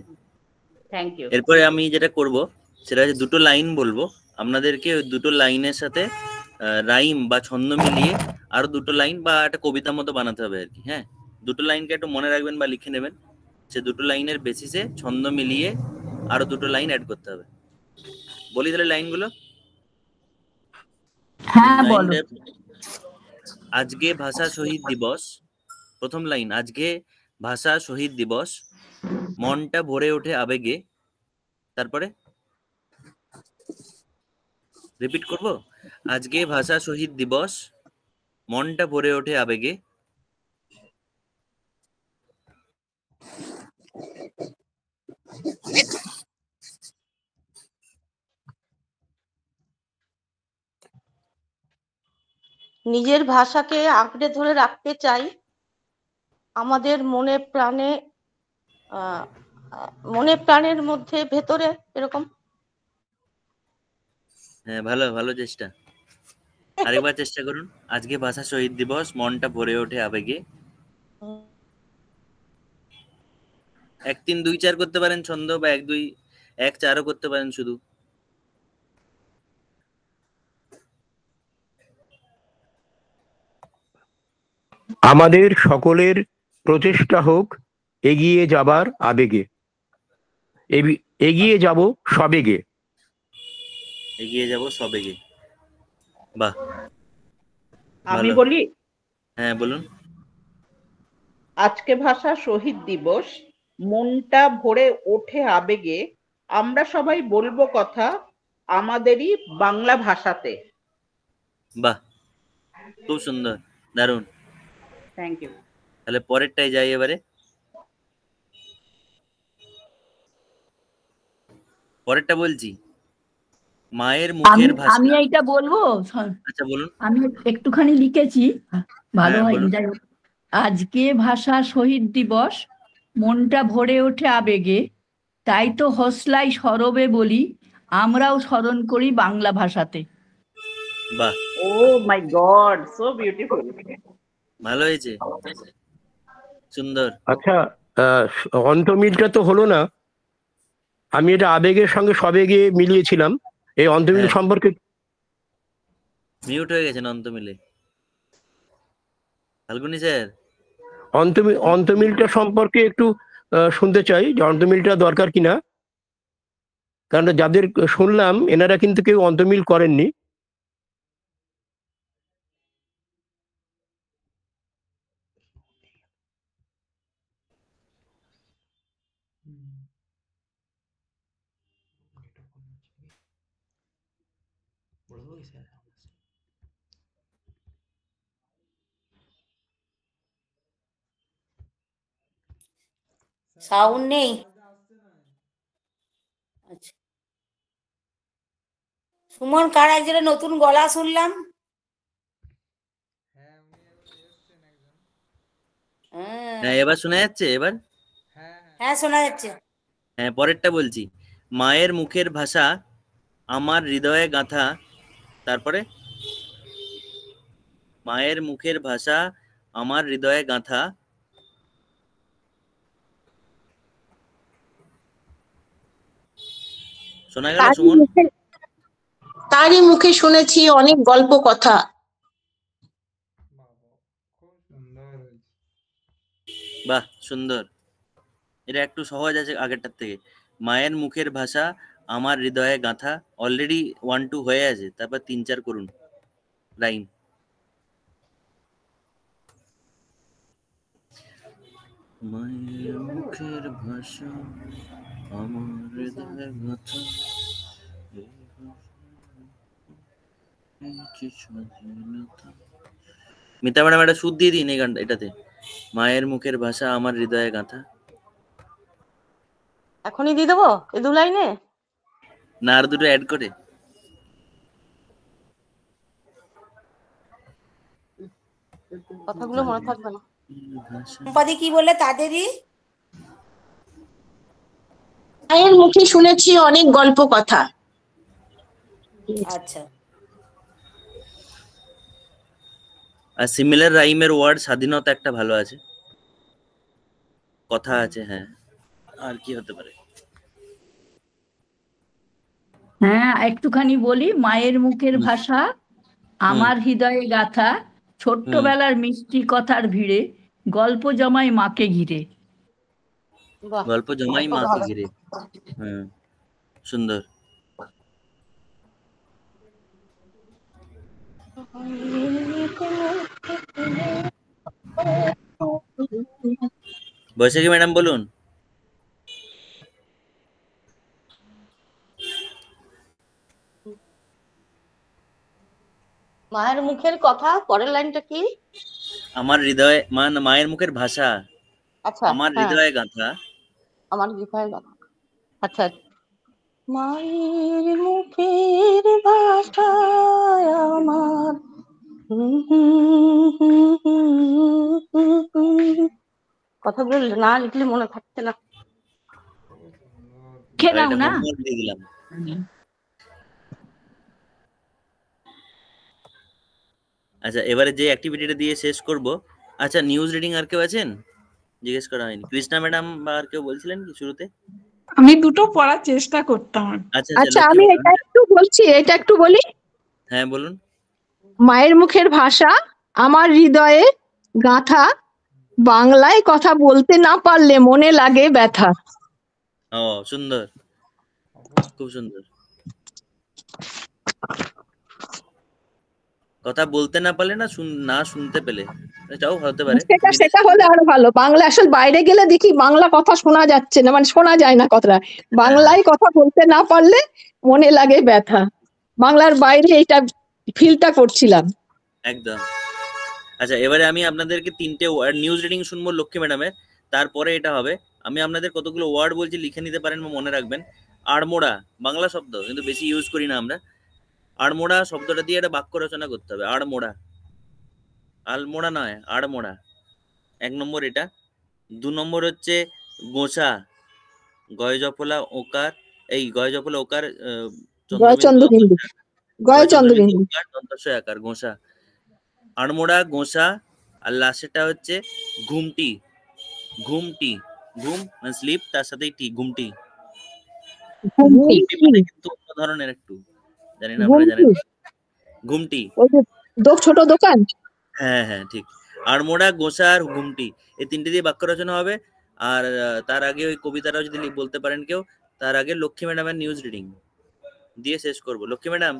Thank you. এরপরে আমি যেটা করব সেটা হচ্ছে দুটো লাইন বলবো, আপনাদেরকে ওই দুটো লাইনের সাথে রাইম বা ছন্দ মিলিয়ে আরো দুটো লাইন বা একটা কবিতা মতো বানাতে হবে আর কি। হ্যাঁ, দুটো লাইনকে একটু মনে রাখবেন বা লিখে নেবেন। সে দুটো লাইনের বেসিসে ছন্দ মিলিয়ে আরো দুটো লাইন অ্যাড করতে হবে। বলি তাহলে লাইনগুলো। হ্যাঁ বলো। আজকে ভাষা শহীদ দিবস। প্রথম লাইন, আজকে ভাষা শহীদ দিবস, মনটা ভরে ওঠে আবেগে। তারপরে রিপিট করব, আজকে ভাষা শহীদ দিবস, মনটা ভরে ওঠে আবেগে। নিজের ভাষাকে আঁকড়ে ধরে রাখতে চাই, আমাদের মনে প্রাণের মধ্যে ভেতরে, এরকম। হ্যাঁ, ভালো ভালো চেষ্টা। আরেকবার চেষ্টা করুন। আজকে ভাষা শহীদ দিবস, মনটা ভরে ওঠে আবেগে। 1 3 2 4 করতে পারেন ছন্দ, বা 1 2 1 4ও করতে পারেন শুধু। আমাদের সকলের প্রচেষ্টা হোক এগিয়ে যাবার আবেগে, এগিয়ে যাব সবেগে। এগিয়ে যাব সবেগে। বাহ, আমি ভালো। বলি, হ্যাঁ বলুন। আজকে ভাষা শহীদ দিবস, মনটা ভরে ওঠে আবেগে, আমরা সবাই বলবো কথা আমাদেরই বাংলা ভাষাতে। বাহ, খুব সুন্দর, দারুণ। Thank you. তাহলে পরেরটাই যাই এবারে। পরেরটা বলছি, মায়ের মুখের ভাষা। আমি এইটা বলবো। আচ্ছা বলুন। আমি একটুখানি লিখেছি, ভালো হ্যাঁ, হয়নি, বলুন। যাই হোক। আজকে ভাষা শহীদ দিবস, মনটা ভরে ওঠে আবেগে, তাই তো হসলাই সরবে বলি, আমরাও স্মরণ করি বাংলা ভাষাতে। বাহ, ও মাই গড, সো বিউটিফুল। ভালো হয়েছে, সুন্দর। আচ্ছা, অন্তমিলটা তো হলো না, আমি এটা আবেগের সঙ্গে সবেগে মিলিয়েছিলাম। এই অন্তমিল হ্যাঁ। সম্পর্কে মিউট হয়ে গেছেন অন্তমিলে। ফাল্গুনি স্যার, অন্তমিলটা সম্পর্কে একটু শুনতে চাই যে অন্তমিলটা দরকার কিনা। কারণ যাদের শুনলাম এনারা কিন্তু কেউ অন্তর্মিল করেননি। সাউন্ড নেই। আচ্ছা, সুমন কার একজনের নতুন গলা শুনলাম। হ্যাঁ, এবার শোনা যাচ্ছে? এবার হ্যাঁ শোনা যাচ্ছে। হ্যাঁ, পরেরটা বলছি। মায়ের মুখের ভাষা আমার হৃদয়ে গাঁথা। তারপরে মায়ের মুখের ভাষা আমার হৃদয়ে গাঁথা। শোনা গেল সুমন? তারই মুখে শুনেছি অনেক গল্প কথা। বাহ, সুন্দর। এটা একটু সহজ আছে আগেরটার থেকে। মায়ের মুখের ভাষা আমার হৃদয়ে গাঁথা। অলরেডি 1-2 হয়ে আছে, তারপর 3-4 করুন লাইন। মায়ের মুখের ভাষা আমার হৃদয়ে গাঁথা। মিতা ম্যাডাম একটা সুর দিয়ে দিন এই গানটা, এটাতে। মায়ের মুখের ভাষা আমার হৃদয়ে গাঁথা। এখনই দিয়ে দেবো এই 2 লাইনে? না, আর দুটো অ্যাড করে। কথাগুলো মনে থাকবে না। সম্পাদি কি বললে তাদেরই? মায়ের মুখে শুনেছি অনেক গল্প কথা। আচ্ছা, আর সিমিলার রাইমের ওয়ার্ড স্বাধীনতা একটা ভালো আছে, কথা আছে। হ্যাঁ, আর কি হতে পারে? হ্যাঁ, একটুখানি বলি। মায়ের মুখের ভাষা আমার হৃদয়ে গাথা, ছোট্টবেলার মিষ্টি কথার ভিড়ে গল্প জমাই মাকে ঘিরে। বাহ, গল্প জমাই খুব মাকে ভালো। ঘিরে। হ্যাঁ, সুন্দর। বৈশাখী ম্যাডাম বলুন। মায়ের মুখের কথা, পরের লাইনটা কি? আমার হৃদয়ে, মায়ের মুখের ভাষা আচ্ছা, আমার হ্যাঁ, হৃদয়ে গাঁথা। আমার হৃদয়ে গাথা। আচ্ছা, মায়ের মুখের ভাষায় আমার কথাগুলো না লিখলে মনে থাকছে না। লিখে নাও এটা না। হোমওয়ার্ক দিয়ে দিলাম। আচ্ছা, এবারে যে অ্যাক্টিভিটিটা দিয়ে শেষ করব। আচ্ছা, নিউজ রিডিং আর কেউ আছেন? জিজ্ঞেস করা হয়নি। কৃষ্ণা ম্যাডাম বা আর কেউ বলছিলেন কি শুরুতে? আমি দুটো পড়ার চেষ্টা করতাম। আচ্ছা, আচ্ছা, লক্ষ্মী আমি ম্যাডাম। এটা একটু বলি। হ্যাঁ, বলুন। মায়ের মুখের ভাষা আমার হৃদয়ে গাঁথা, বাংলায় কথা বলতে না পারলে মনে লাগে ব্যথা। ও, সুন্দর, খুব সুন্দর। কথা বলতে না পারলে না শুনতে পেলে, এটাও হতে পারে। সেটা হলে আরো ভালো। বাংলা আসলে বাইরে গেলে দেখি বাংলা কথা শোনা যাচ্ছে না, মানে শোনা যায় না কথাটা। বাংলায় কথা বলতে না পারলে মনে লাগে ব্যথা। বাংলার বাইরে এটা ফিলটা করছিলাম। একদম। আচ্ছা, এবারে আমি আপনাদেরকে 3টে ওয়ার্ড নিউজ রিডিং শুনবো লক্ষ্মী ম্যাডামের। তারপরে এটা হবে, আমি আপনাদের কতগুলো ওয়ার্ড বলছি, লিখে নিতে পারেন বা মনে রাখবেন। আড়মোড়া বাংলা শব্দ, কিন্তু বেশি ইউজ করি না আমরা। আড়মোড়া শব্দটা দিয়ে একটা বাক্য রচনা করতে হবে। আড়মোড়া, আলমোড়া নয়, আড়মোড়া। 1 নম্বর এটা। 2 নম্বর হচ্ছে গোঁসা, গয়জফলা ওকার, এই গয়জফলা ওকার গয়চন্দ্রবিন্দু, গয়চন্দ্রবিন্দু। ওকার দন্তস্ব আকার, গোঁসা। আড়মোড়া, গোঁসা। আর লাস্টেরটা হচ্ছে ঘুমটি। ঘুমটি, ঘুম মানে স্লিপ, তার সাথেই টি, ঘুমটি। ঘুমটি মানে কিন্তু অন্য ধরনের একটু, জানি না আপনারা জানেন। ঘুমটি, ওই যে ছোট দোকান। হ্যাঁ হ্যাঁ, ঠিক। আড়মোড়া, গোঁসা আর ঘুমটি, এই 3টে দিয়ে বাক্য রচনা হবে। আর তার আগে ওই কবিতাটাও যদি বলতে পারেন কেউ, তার আগে লক্ষ্মী ম্যাডামের নিউজ রিডিং দিয়ে শেষ করব। লক্ষ্মী ম্যাডাম।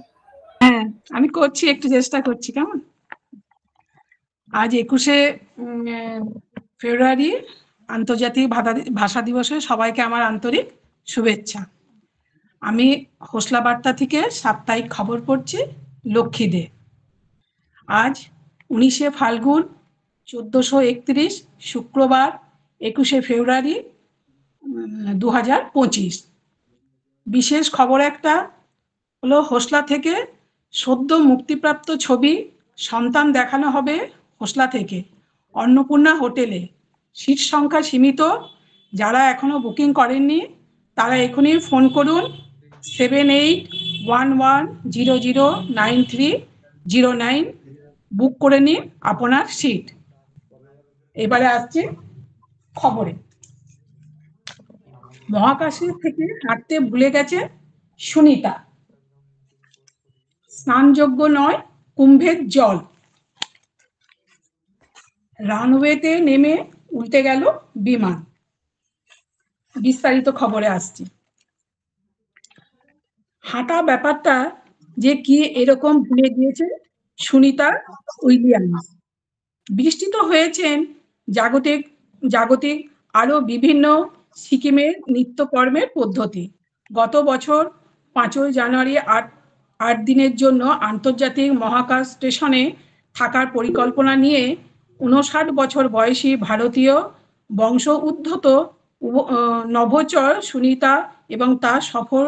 হ্যাঁ, আমি করছি, একটু চেষ্টা করছি। কেমন? আজ 21শে ফেব্রুয়ারি আন্তর্জাতিক ভাষা দিবসে সবাইকে আমার আন্তরিক শুভেচ্ছা। আমি হোসলা বার্তা থেকে সাপ্তাহিক খবর পড়ছি, লক্ষ্মী দে। আজ 19শে ফাল্গুন 1431, শুক্রবার 21শে ফেব্রুয়ারি 2025। বিশেষ খবর একটা হলো, হোসলা থেকে সদ্য মুক্তিপ্রাপ্ত ছবি সন্তান দেখানো হবে হোসলা থেকে অন্নপূর্ণা হোটেলে। সিট সংখ্যা সীমিত, যারা এখনো বুকিং করেননি তারা এখনই ফোন করুন 7811009309, বুক করে নিন আপনার সিট। এবারে আসছে খবরে। মহাকাশের থেকে হাঁটতে ভুলে গেছে সুনিতা। স্নানযোগ্য নয় কুম্ভের জল। রানওয়েতে নেমে উল্টে গেল বিমান। বিস্তারিত খবরে আসছি। হাঁটা ব্যাপারটা যে কি এরকম ভুলে গিয়েছে সুনিতা উইলিয়ামস। বিস্তৃত হয়েছেন জাগতিক আরো বিভিন্ন সিকিমের নিত্যকর্মের পদ্ধতি। গত বছর 5ই জানুয়ারি 8 দিনের জন্য আন্তর্জাতিক মহাকাশ স্টেশনে থাকার পরিকল্পনা নিয়ে 59 বছর বয়সী ভারতীয় বংশোদ্ভূত নভোচর সুনিতা এবং তার সফর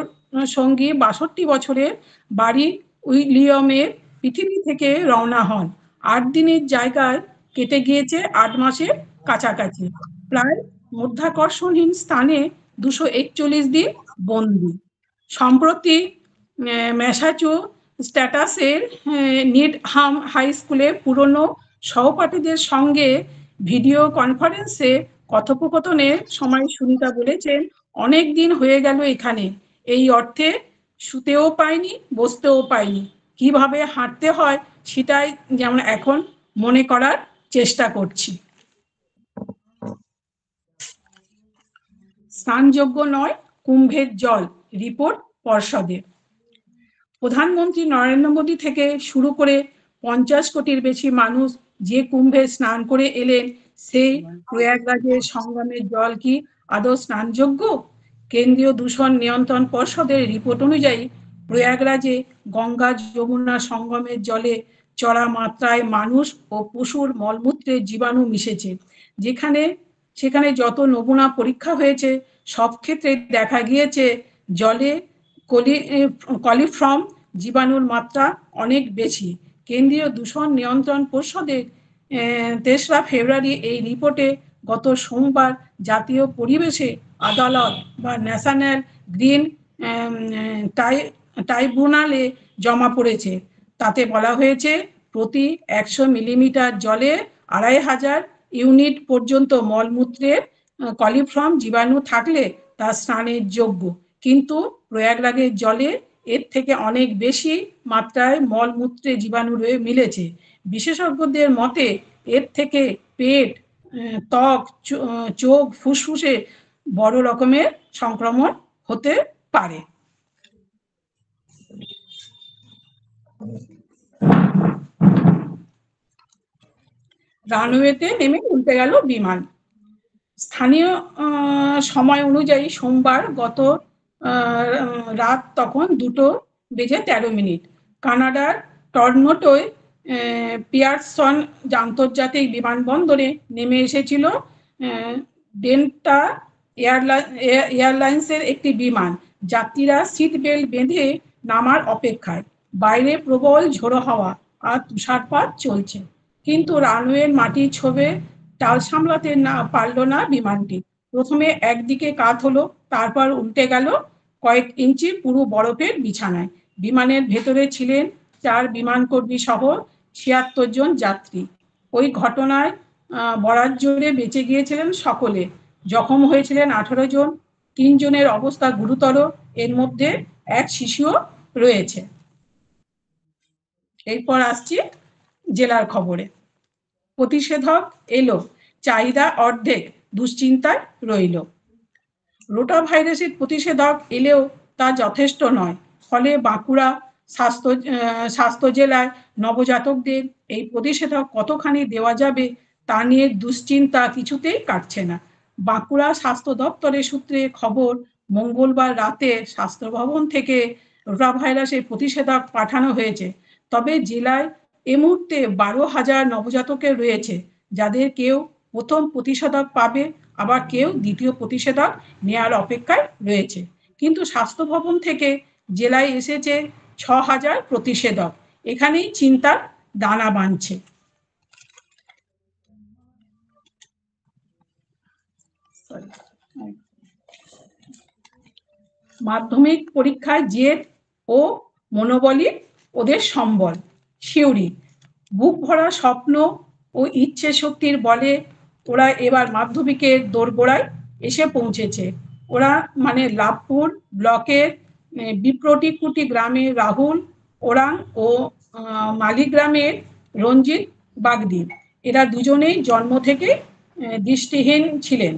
সঙ্গী 62 বছরের বাড়ি উইলিয়ামের পৃথিবী থেকে রওনা হন। 8 দিনের জায়গায় কেটে গিয়েছে 8 মাসের কাছাকাছি। প্রায় মধ্যাকর্ষণহীন স্থানে 241 দিন বন্দী। সম্প্রতি ম্যাসাচুসেটসের নিডহাম হাই স্কুলে পুরনো সহপাঠীদের সঙ্গে ভিডিও কনফারেন্সে কথোপকথনের সময় সুনিতা বলেছেন, অনেক দিন হয়ে গেল এখানে, এই অর্থে শুতেও পাইনি, বসতেও পাইনি, কিভাবে হাঁটতে হয় সেটাই যেমন এখন মনে করার চেষ্টা করছি। স্নানযোগ্য নয় কুম্ভের জল, রিপোর্ট পর্ষদের। প্রধানমন্ত্রী নরেন্দ্র মোদী থেকে শুরু করে 50 কোটির বেশি মানুষ যে কুম্ভে স্নান করে এলেন, সেই প্রয়াগরাজের সঙ্গমের জল কি আদৌ স্নানযোগ্য? কেন্দ্রীয় দূষণ নিয়ন্ত্রণ পর্ষদের রিপোর্ট অনুযায়ী প্রয়াগরাজে গঙ্গা যমুনা সঙ্গমের জলে চড়া মাত্রায় মানুষ ও পশুর মলমূত্রের জীবাণু মিশেছে। সেখানে যত নমুনা পরীক্ষা হয়েছে সব ক্ষেত্রে দেখা গিয়েছে জলে কলিফর্ম জীবাণুর মাত্রা অনেক বেশি। কেন্দ্রীয় দূষণ নিয়ন্ত্রণ পর্ষদের 3রা ফেব্রুয়ারি এই রিপোর্টে গত সোমবার জাতীয় পরিবেশে আদালত বা ন্যাশনাল গ্রিন ট্রাইব্যুনালে জমা পড়েছে। তাতে বলা হয়েছে, প্রতি 100 মিলিমিটার জলে 2500 ইউনিট পর্যন্ত মলমূত্রের কলিফর্ম জীবাণু থাকলে তা স্নানের যোগ্য। কিন্তু প্রয়াগরাজের জলে এর থেকে অনেক বেশি মাত্রায় মলমূত্রে জীবাণু মিলেছে। বিশেষজ্ঞদের মতে এর থেকে পেট, ত্বক, চোখ, ফুসফুসে বড় রকমের সংক্রমণ হতে পারে। রানওয়েতে নেমে উল্টে গেল বিমান। স্থানীয় সময় অনুযায়ী সোমবার গত রাত তখন 2:13 কানাডার টরন্টোয় পিয়ারসন আন্তর্জাতিক বিমানবন্দরে নেমে এসেছিল ডেল্টা এয়ারলাইন্সের একটি বিমান। যাত্রীরা সিট বেল্ট বেঁধে নামার অপেক্ষায়। বাইরে প্রবল ঝোড়ো হাওয়া আর তুষারপাত চলছে, কিন্তু রানওয়ের মাটি ছোঁবে টাল সামলাতে পারল না বিমানটি। প্রথমে একদিকে কাত হলো, তারপর উল্টে গেল কয়েক ইঞ্চি পুরো বরফের বিছানায়। বিমানের ভেতরে ছিলেন 4 বিমানকর্মী সহ 76 জন যাত্রী। ওই ঘটনায় বরাত জোরে বেঁচে গিয়েছিলেন সকলে। জখম হয়েছিলেন 18 জন। 3 জনের অবস্থা গুরুতর, এর মধ্যে এক শিশুও রয়েছে। এরপর আসছি জেলার খবরে। প্রতিষেধক এলো, চাহিদা অর্ধেক, দুশ্চিন্তায় রইল। রোটা ভাইরাসের প্রতিষেধক এলেও তা যথেষ্ট নয়। ফলে বাঁকুড়া স্বাস্থ্য জেলায় নবজাতকদের এই প্রতিষেধক কতখানি দেওয়া যাবে তা নিয়ে দুশ্চিন্তা কিছুতেই কাটছে না। বাঁকুড়া স্বাস্থ্য দপ্তরের সূত্রে খবর, মঙ্গলবার রাতে স্বাস্থ্য ভবন থেকে রোটা ভাইরাসের প্রতিষেধক পাঠানো হয়েছে। তবে জেলায় এ মুহূর্তে 12,000 নবজাতকের রয়েছে, যাদের কেউ প্রথম প্রতিষেধক পাবে, আবার কেউ দ্বিতীয় প্রতিষেধক নেওয়ার অপেক্ষায় রয়েছে। কিন্তু স্বাস্থ্য ভবন থেকে জেলায় এসেছে 6,000 প্রতিষেধক। এখানেই চিন্তার দানা বাঁধছে। মাধ্যমিক পরীক্ষায় জেদ ও মনোবলই ওদের সম্বল। শিউরি, বুক ভরা স্বপ্ন ও ইচ্ছে শক্তির বলে ওরা এবার মাধ্যমিকের দোরগোড়ায় এসে পৌঁছেছে। ওরা মানে লাভপুর ব্লকের বিপ্রটিকুটি গ্রামের রাহুল ওরাং ও মালিগ্রামের রঞ্জিত বাগদি, এরা দুজনেই জন্ম থেকে দৃষ্টিহীন ছিলেন।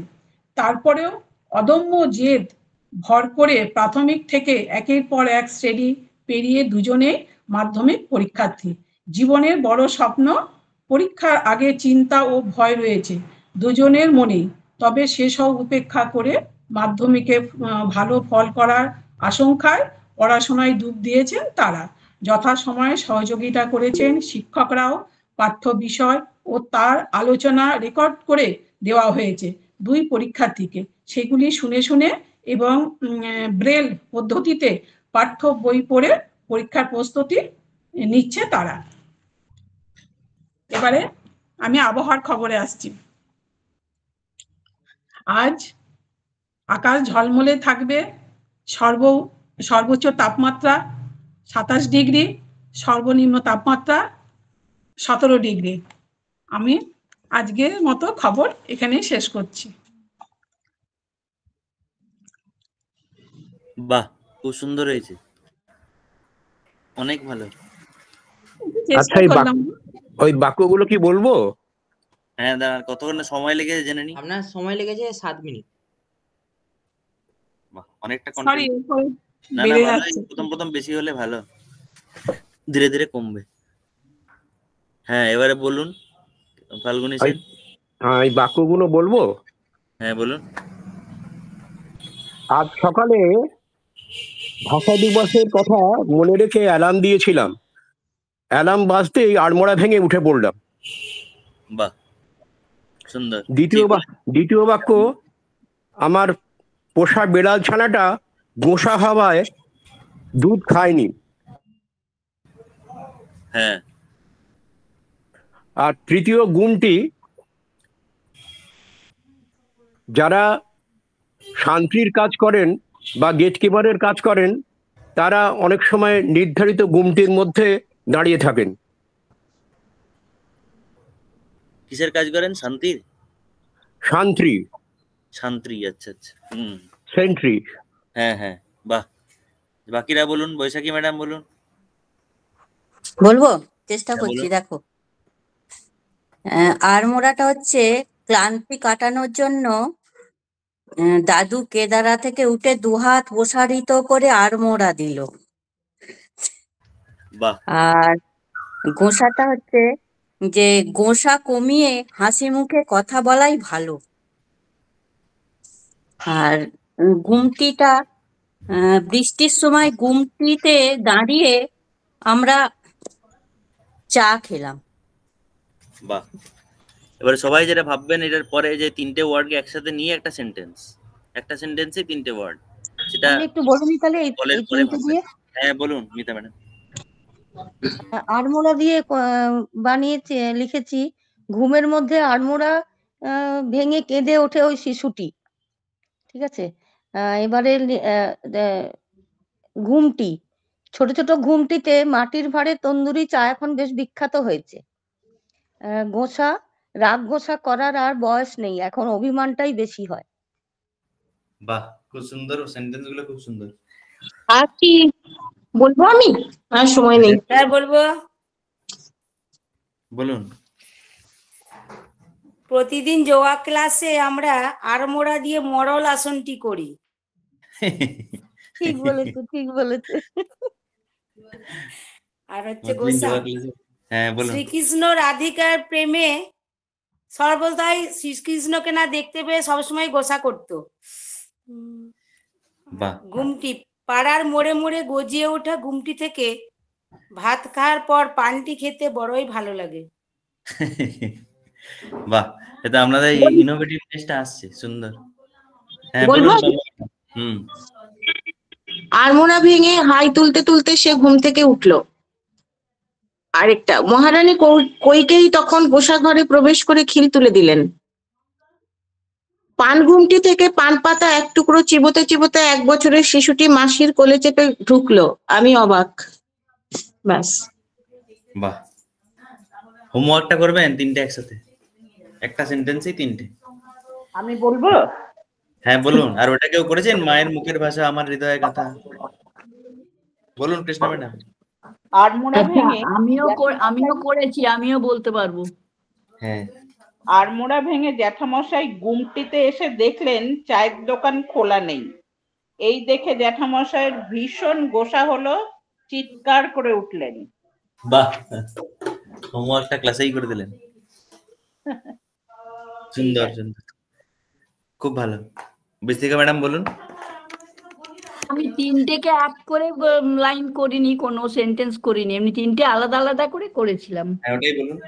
তারপরেও অদম্য জেদ ভর করে প্রাথমিক থেকে একের পর এক শ্রেণী পেরিয়ে দুজনে মাধ্যমিক পরীক্ষার্থী। জীবনের বড় স্বপ্ন, পরীক্ষার আগে চিন্তা ও ভয় রয়েছে দুজনের মনেই। তবে সেসব উপেক্ষা করে মাধ্যমিকে ভালো ফল করার আশঙ্কায় পড়াশোনায় ডুব দিয়েছেন তারা। যথাসময়ে সহযোগিতা করেছেন শিক্ষকরাও। পাঠ্য বিষয় ও তার আলোচনা রেকর্ড করে দেওয়া হয়েছে দুই পরীক্ষার্থীকে। সেগুলি শুনে শুনে এবং ব্রেল পদ্ধতিতে পাঠ্য বই পড়ে পরীক্ষার প্রস্তুতি নিচ্ছে তারা। এবারে আমি আবহাওয়ার খবরে আসছি। আজ আকাশ ঝলমলে থাকবে। সর্বোচ্চ তাপমাত্রা 27 ডিগ্রি, সর্বনিম্ন তাপমাত্রা 17 ডিগ্রি। আমি আজকের মতো খবর এখানেই শেষ করছি। বাহ, খুব সুন্দর হয়েছে, অনেক ভালো। আচ্ছা, ওই বাক্যগুলো কি বলবো? হ্যাঁ, দাঁড়ান, কতক্ষণ সময় লেগেছে জেনে নি। আপনার সময় লেগেছে 7 মিনিট। বাহ, অনেকটা সরি, না না, প্রথম বেশি হলে ভালো, ধীরে ধীরে কমবে। হ্যাঁ, এবারে বলুন ফাল্গুনী সেন। হ্যাঁ, এই বাক্যগুলো বলবো। হ্যাঁ, বলুন। আজ সকালে ভাষা দিবসের কথা মনে রেখে অ্যালার্ম দিয়েছিলাম। অ্যালার্ম বাজতেই আড়মোড়া ভেঙে উঠে পড়লাম। বাহ, সুন্দর। দ্বিতীয় বাক্য, আমার পোষা বেড়াল ছানাটা গোসা হাওয়ায় দুধ খায়নি। হ্যাঁ। আর তৃতীয় গুণটি, যারা শান্তির কাজ করেন বা গেটকিপারের কাজ করেন, তারা অনেক সময় নির্ধারিত গুণটির মধ্যে দাঁড়িয়ে থাকেন। কিসের কাজ করেন? শান্তির? শান্তি, আচ্ছা আচ্ছা, সেন্ট্রি। হ্যাঁ হ্যাঁ, বাহ। বাকিরা বলুন। বৈশাখী ম্যাডাম বলুন। বলবো, চেষ্টা করছি। দেখো, আড়মোড়াটা হচ্ছে ক্লান্তি কাটানোর জন্য দাদু কেদারা থেকে উঠে দুহাত প্রসারিত করে আড়মোড়া দিল। আর গোসাটা হচ্ছে যে গোসা কমিয়ে হাসি মুখে কথা বলাই ভালো। আর গুমটিটা, বৃষ্টির সময় গুমটিতে দাঁড়িয়ে আমরা চা খেলাম। বাহ। এবারে সবাই যেটা ভাববেন, এটার পরে যে তিনটে ওয়ার্ডকে একসাথে নিয়ে একটা সেন্টেন্সে তিনটে ওয়ার্ড, সেটা একটু বলুন তাহলে এই তিনটে দিয়ে। হ্যাঁ, বলুন মিতা ম্যাডাম। আড়মোড়া দিয়ে বানিয়েছি, লিখেছি, ঘুমের মধ্যে আড়মোড়া ভেঙে কেঁদে ওঠে ওই শিশুটি। ঠিক আছে, এবারে ঘুমটি, ছোট ছোট ঘুমটিতে মাটির ভাঁড়ে তন্দুরি চা এখন বেশ বিখ্যাত হয়েছে। গোসা, রাগ গোসা করার আর বয়স নেই, এখন অভিমানটাই বেশি হয়। বাহ, খুব সুন্দর, সেন্টেন্স গুলো খুব সুন্দর। আর কি বলবো আমি? আর সময় নেই। হ্যাঁ, বলবো। বলুন। প্রতিদিন যোগা ক্লাসে আমরা আড়মোড়া দিয়ে মরল আসনটি করি। ঠিক বলেছে, ঠিক বলেছে। আর হচ্ছে প্রতিদিন গোসা, যোগা ক্লাসে, হ্যাঁ বলুন। শ্রীকৃষ্ণ রাধিকার প্রেমে সর্বদাই শ্রীকৃষ্ণকে না দেখতে পেয়ে সবসময় গোসা করতো। বাহ ঘুমটি, পাড়ার মোড়ে মোড়ে গজিয়ে ওঠা ঘুমটি থেকে ভাত খাওয়ার পর পানটি খেতে বড়ই ভালো লাগে। বাহ, এটা আপনাদের ইনোভেটিভনেসটা আসছে, সুন্দর। হ্যাঁ বলবো? বলুন। হুম। আড়মোড়া ভেঙে হাই তুলতে তুলতে সে ঘুম থেকে উঠলো। আরেকটা, মহারানী কইকেয়ী তখন বসা ঘরে প্রবেশ করে খিল তুলে দিলেন। পান ঘুমটি থেকে পান পাতা এক টুকরো চিবোতে চিবোতে 1 বছরের শিশুটি মাসির কোলে চেপে ঢুকলো। আমি অবাক। ব্যাস। বাহ, হোমওয়ার্কটা করবেন 3টে একসাথে, একটা সেন্টেন্সেই 3টে। আমি বলবো? হ্যাঁ বলুন। আর ওটা কেউ করেছেন, মায়ের মুখের ভাষা আমার হৃদয়ের কথা? বলুন কৃষ্ণা ম্যাডাম। আড়মোড়া আচ্ছা, ভেঙে আমিও করেছি, আমিও বলতে পারবো। হ্যাঁ। আড়মোড়া ভেঙে জ্যাঠামশাই গুমটিতে এসে দেখলেন চায়ের দোকান খোলা নেই। এই দেখে জ্যাঠামশাইয়ের ভীষণ গোসা হলো, চিৎকার করে উঠলেন। বাহ, হোমওয়ার্কটা ক্লাসেই করে দিলেন। সুন্দর সুন্দর, খুব ভালো। বিস্তিকা ম্যাডাম বলুন। আমি 3টেকে এক করে লাইন করিনি, কোনো সেন্টেন্স করিনি, এমনি 3টে আলাদা আলাদা করে করেছিলাম। হ্যাঁ ওটাই বলুন।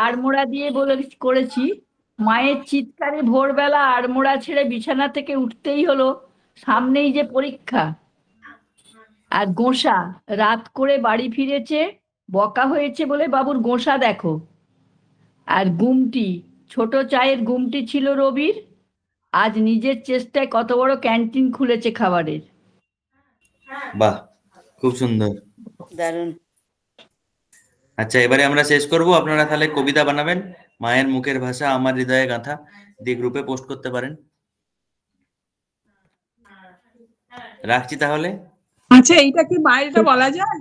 আড়মোড়া দিয়ে করেছি। মায়ের চিৎকারে ভোরবেলা আড়মোড়া ছেড়ে বিছানা থেকে উঠতেই হলো, সামনেই যে পরীক্ষা। আর গোঁসা, রাত করে বাড়ি ফিরেছে, বকা হয়েছে বলে বাবুর গোঁসা দেখো। আর গুমটি, ছোট চায়ের গুমটি ছিল রবির, আজ নিজের চেষ্টায় কত বড় ক্যান্টিন খুলেছে খাবারের। বাহ, খুব সুন্দর। দারুণ। আচ্ছা, এবারে আমরা শেষ করব। আপনারা তাহলে কবিতা বানাবেন, মায়ের মুখের ভাষা আমার হৃদয়ে গাথা, দিয়ে গ্রুপে পোস্ট করতে পারেন। রাখছি তাহলে। আচ্ছা, এইটা কি বাইরেটা বলা যায়?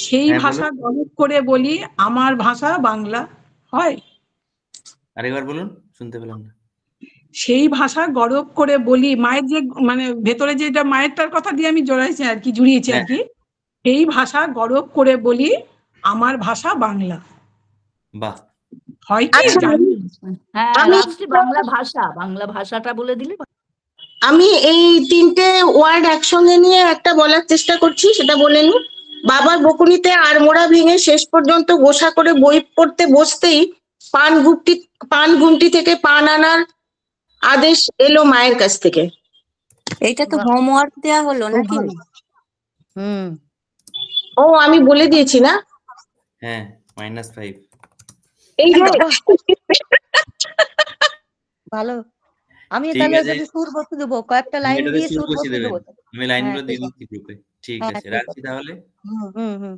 সেই হ্যাঁ, ভাষা গরব করে বলি আমার ভাষা বাংলা, হয়? আরেকবার বলুন, শুনতে পেলাম না। সেই ভাষা গরব করে বলি, মায়ের যে মানে ভেতরে যেটা মায়েরটার কথা দিয়ে আমি জড়াইছি আর কি, জুড়িয়েছি আর কি। এই ভাষা গরব করে বলি আমার ভাষা বাংলা, বাহ, হয় কি? আচ্ছা, জানি হ্যাঁ, আমি লাস্টে বাংলা ভাষা, বাংলা ভাষাটা বলে দিলে। আমি এই 3টে ওয়ার্ড একসঙ্গে নিয়ে একটা বলার চেষ্টা করছি, সেটা বলে নি। বাবার বকুনিতে আড়মোড়া ভেঙে শেষ পর্যন্ত গোসা করে বই পড়তে বসতেই পান ঘুমটি থেকে পান আনার আদেশ এলো মায়ের কাছ থেকে। এইটা তো হোমওয়ার্ক দেয়া হলো নাকি? ও, আমি বলে দিয়েছি না? হ্যাঁ, -5। এই যে ভালো। আমি ঠিক তাহলে আছে। এটাতে সুর বসে দেবো, কয়েকটা লাইন এটাতে দিয়ে সুর সুর বসিয়ে বসে দেবেন। দেবো। আমি লাইনগুলো হ্যাঁ, দিয়ে ঠিক আছে। দিচ্ছি গ্রুপে। ঠিক হ্যাঁ, আছে, ঠিক রাখছি আছে। তাহলে। হুম।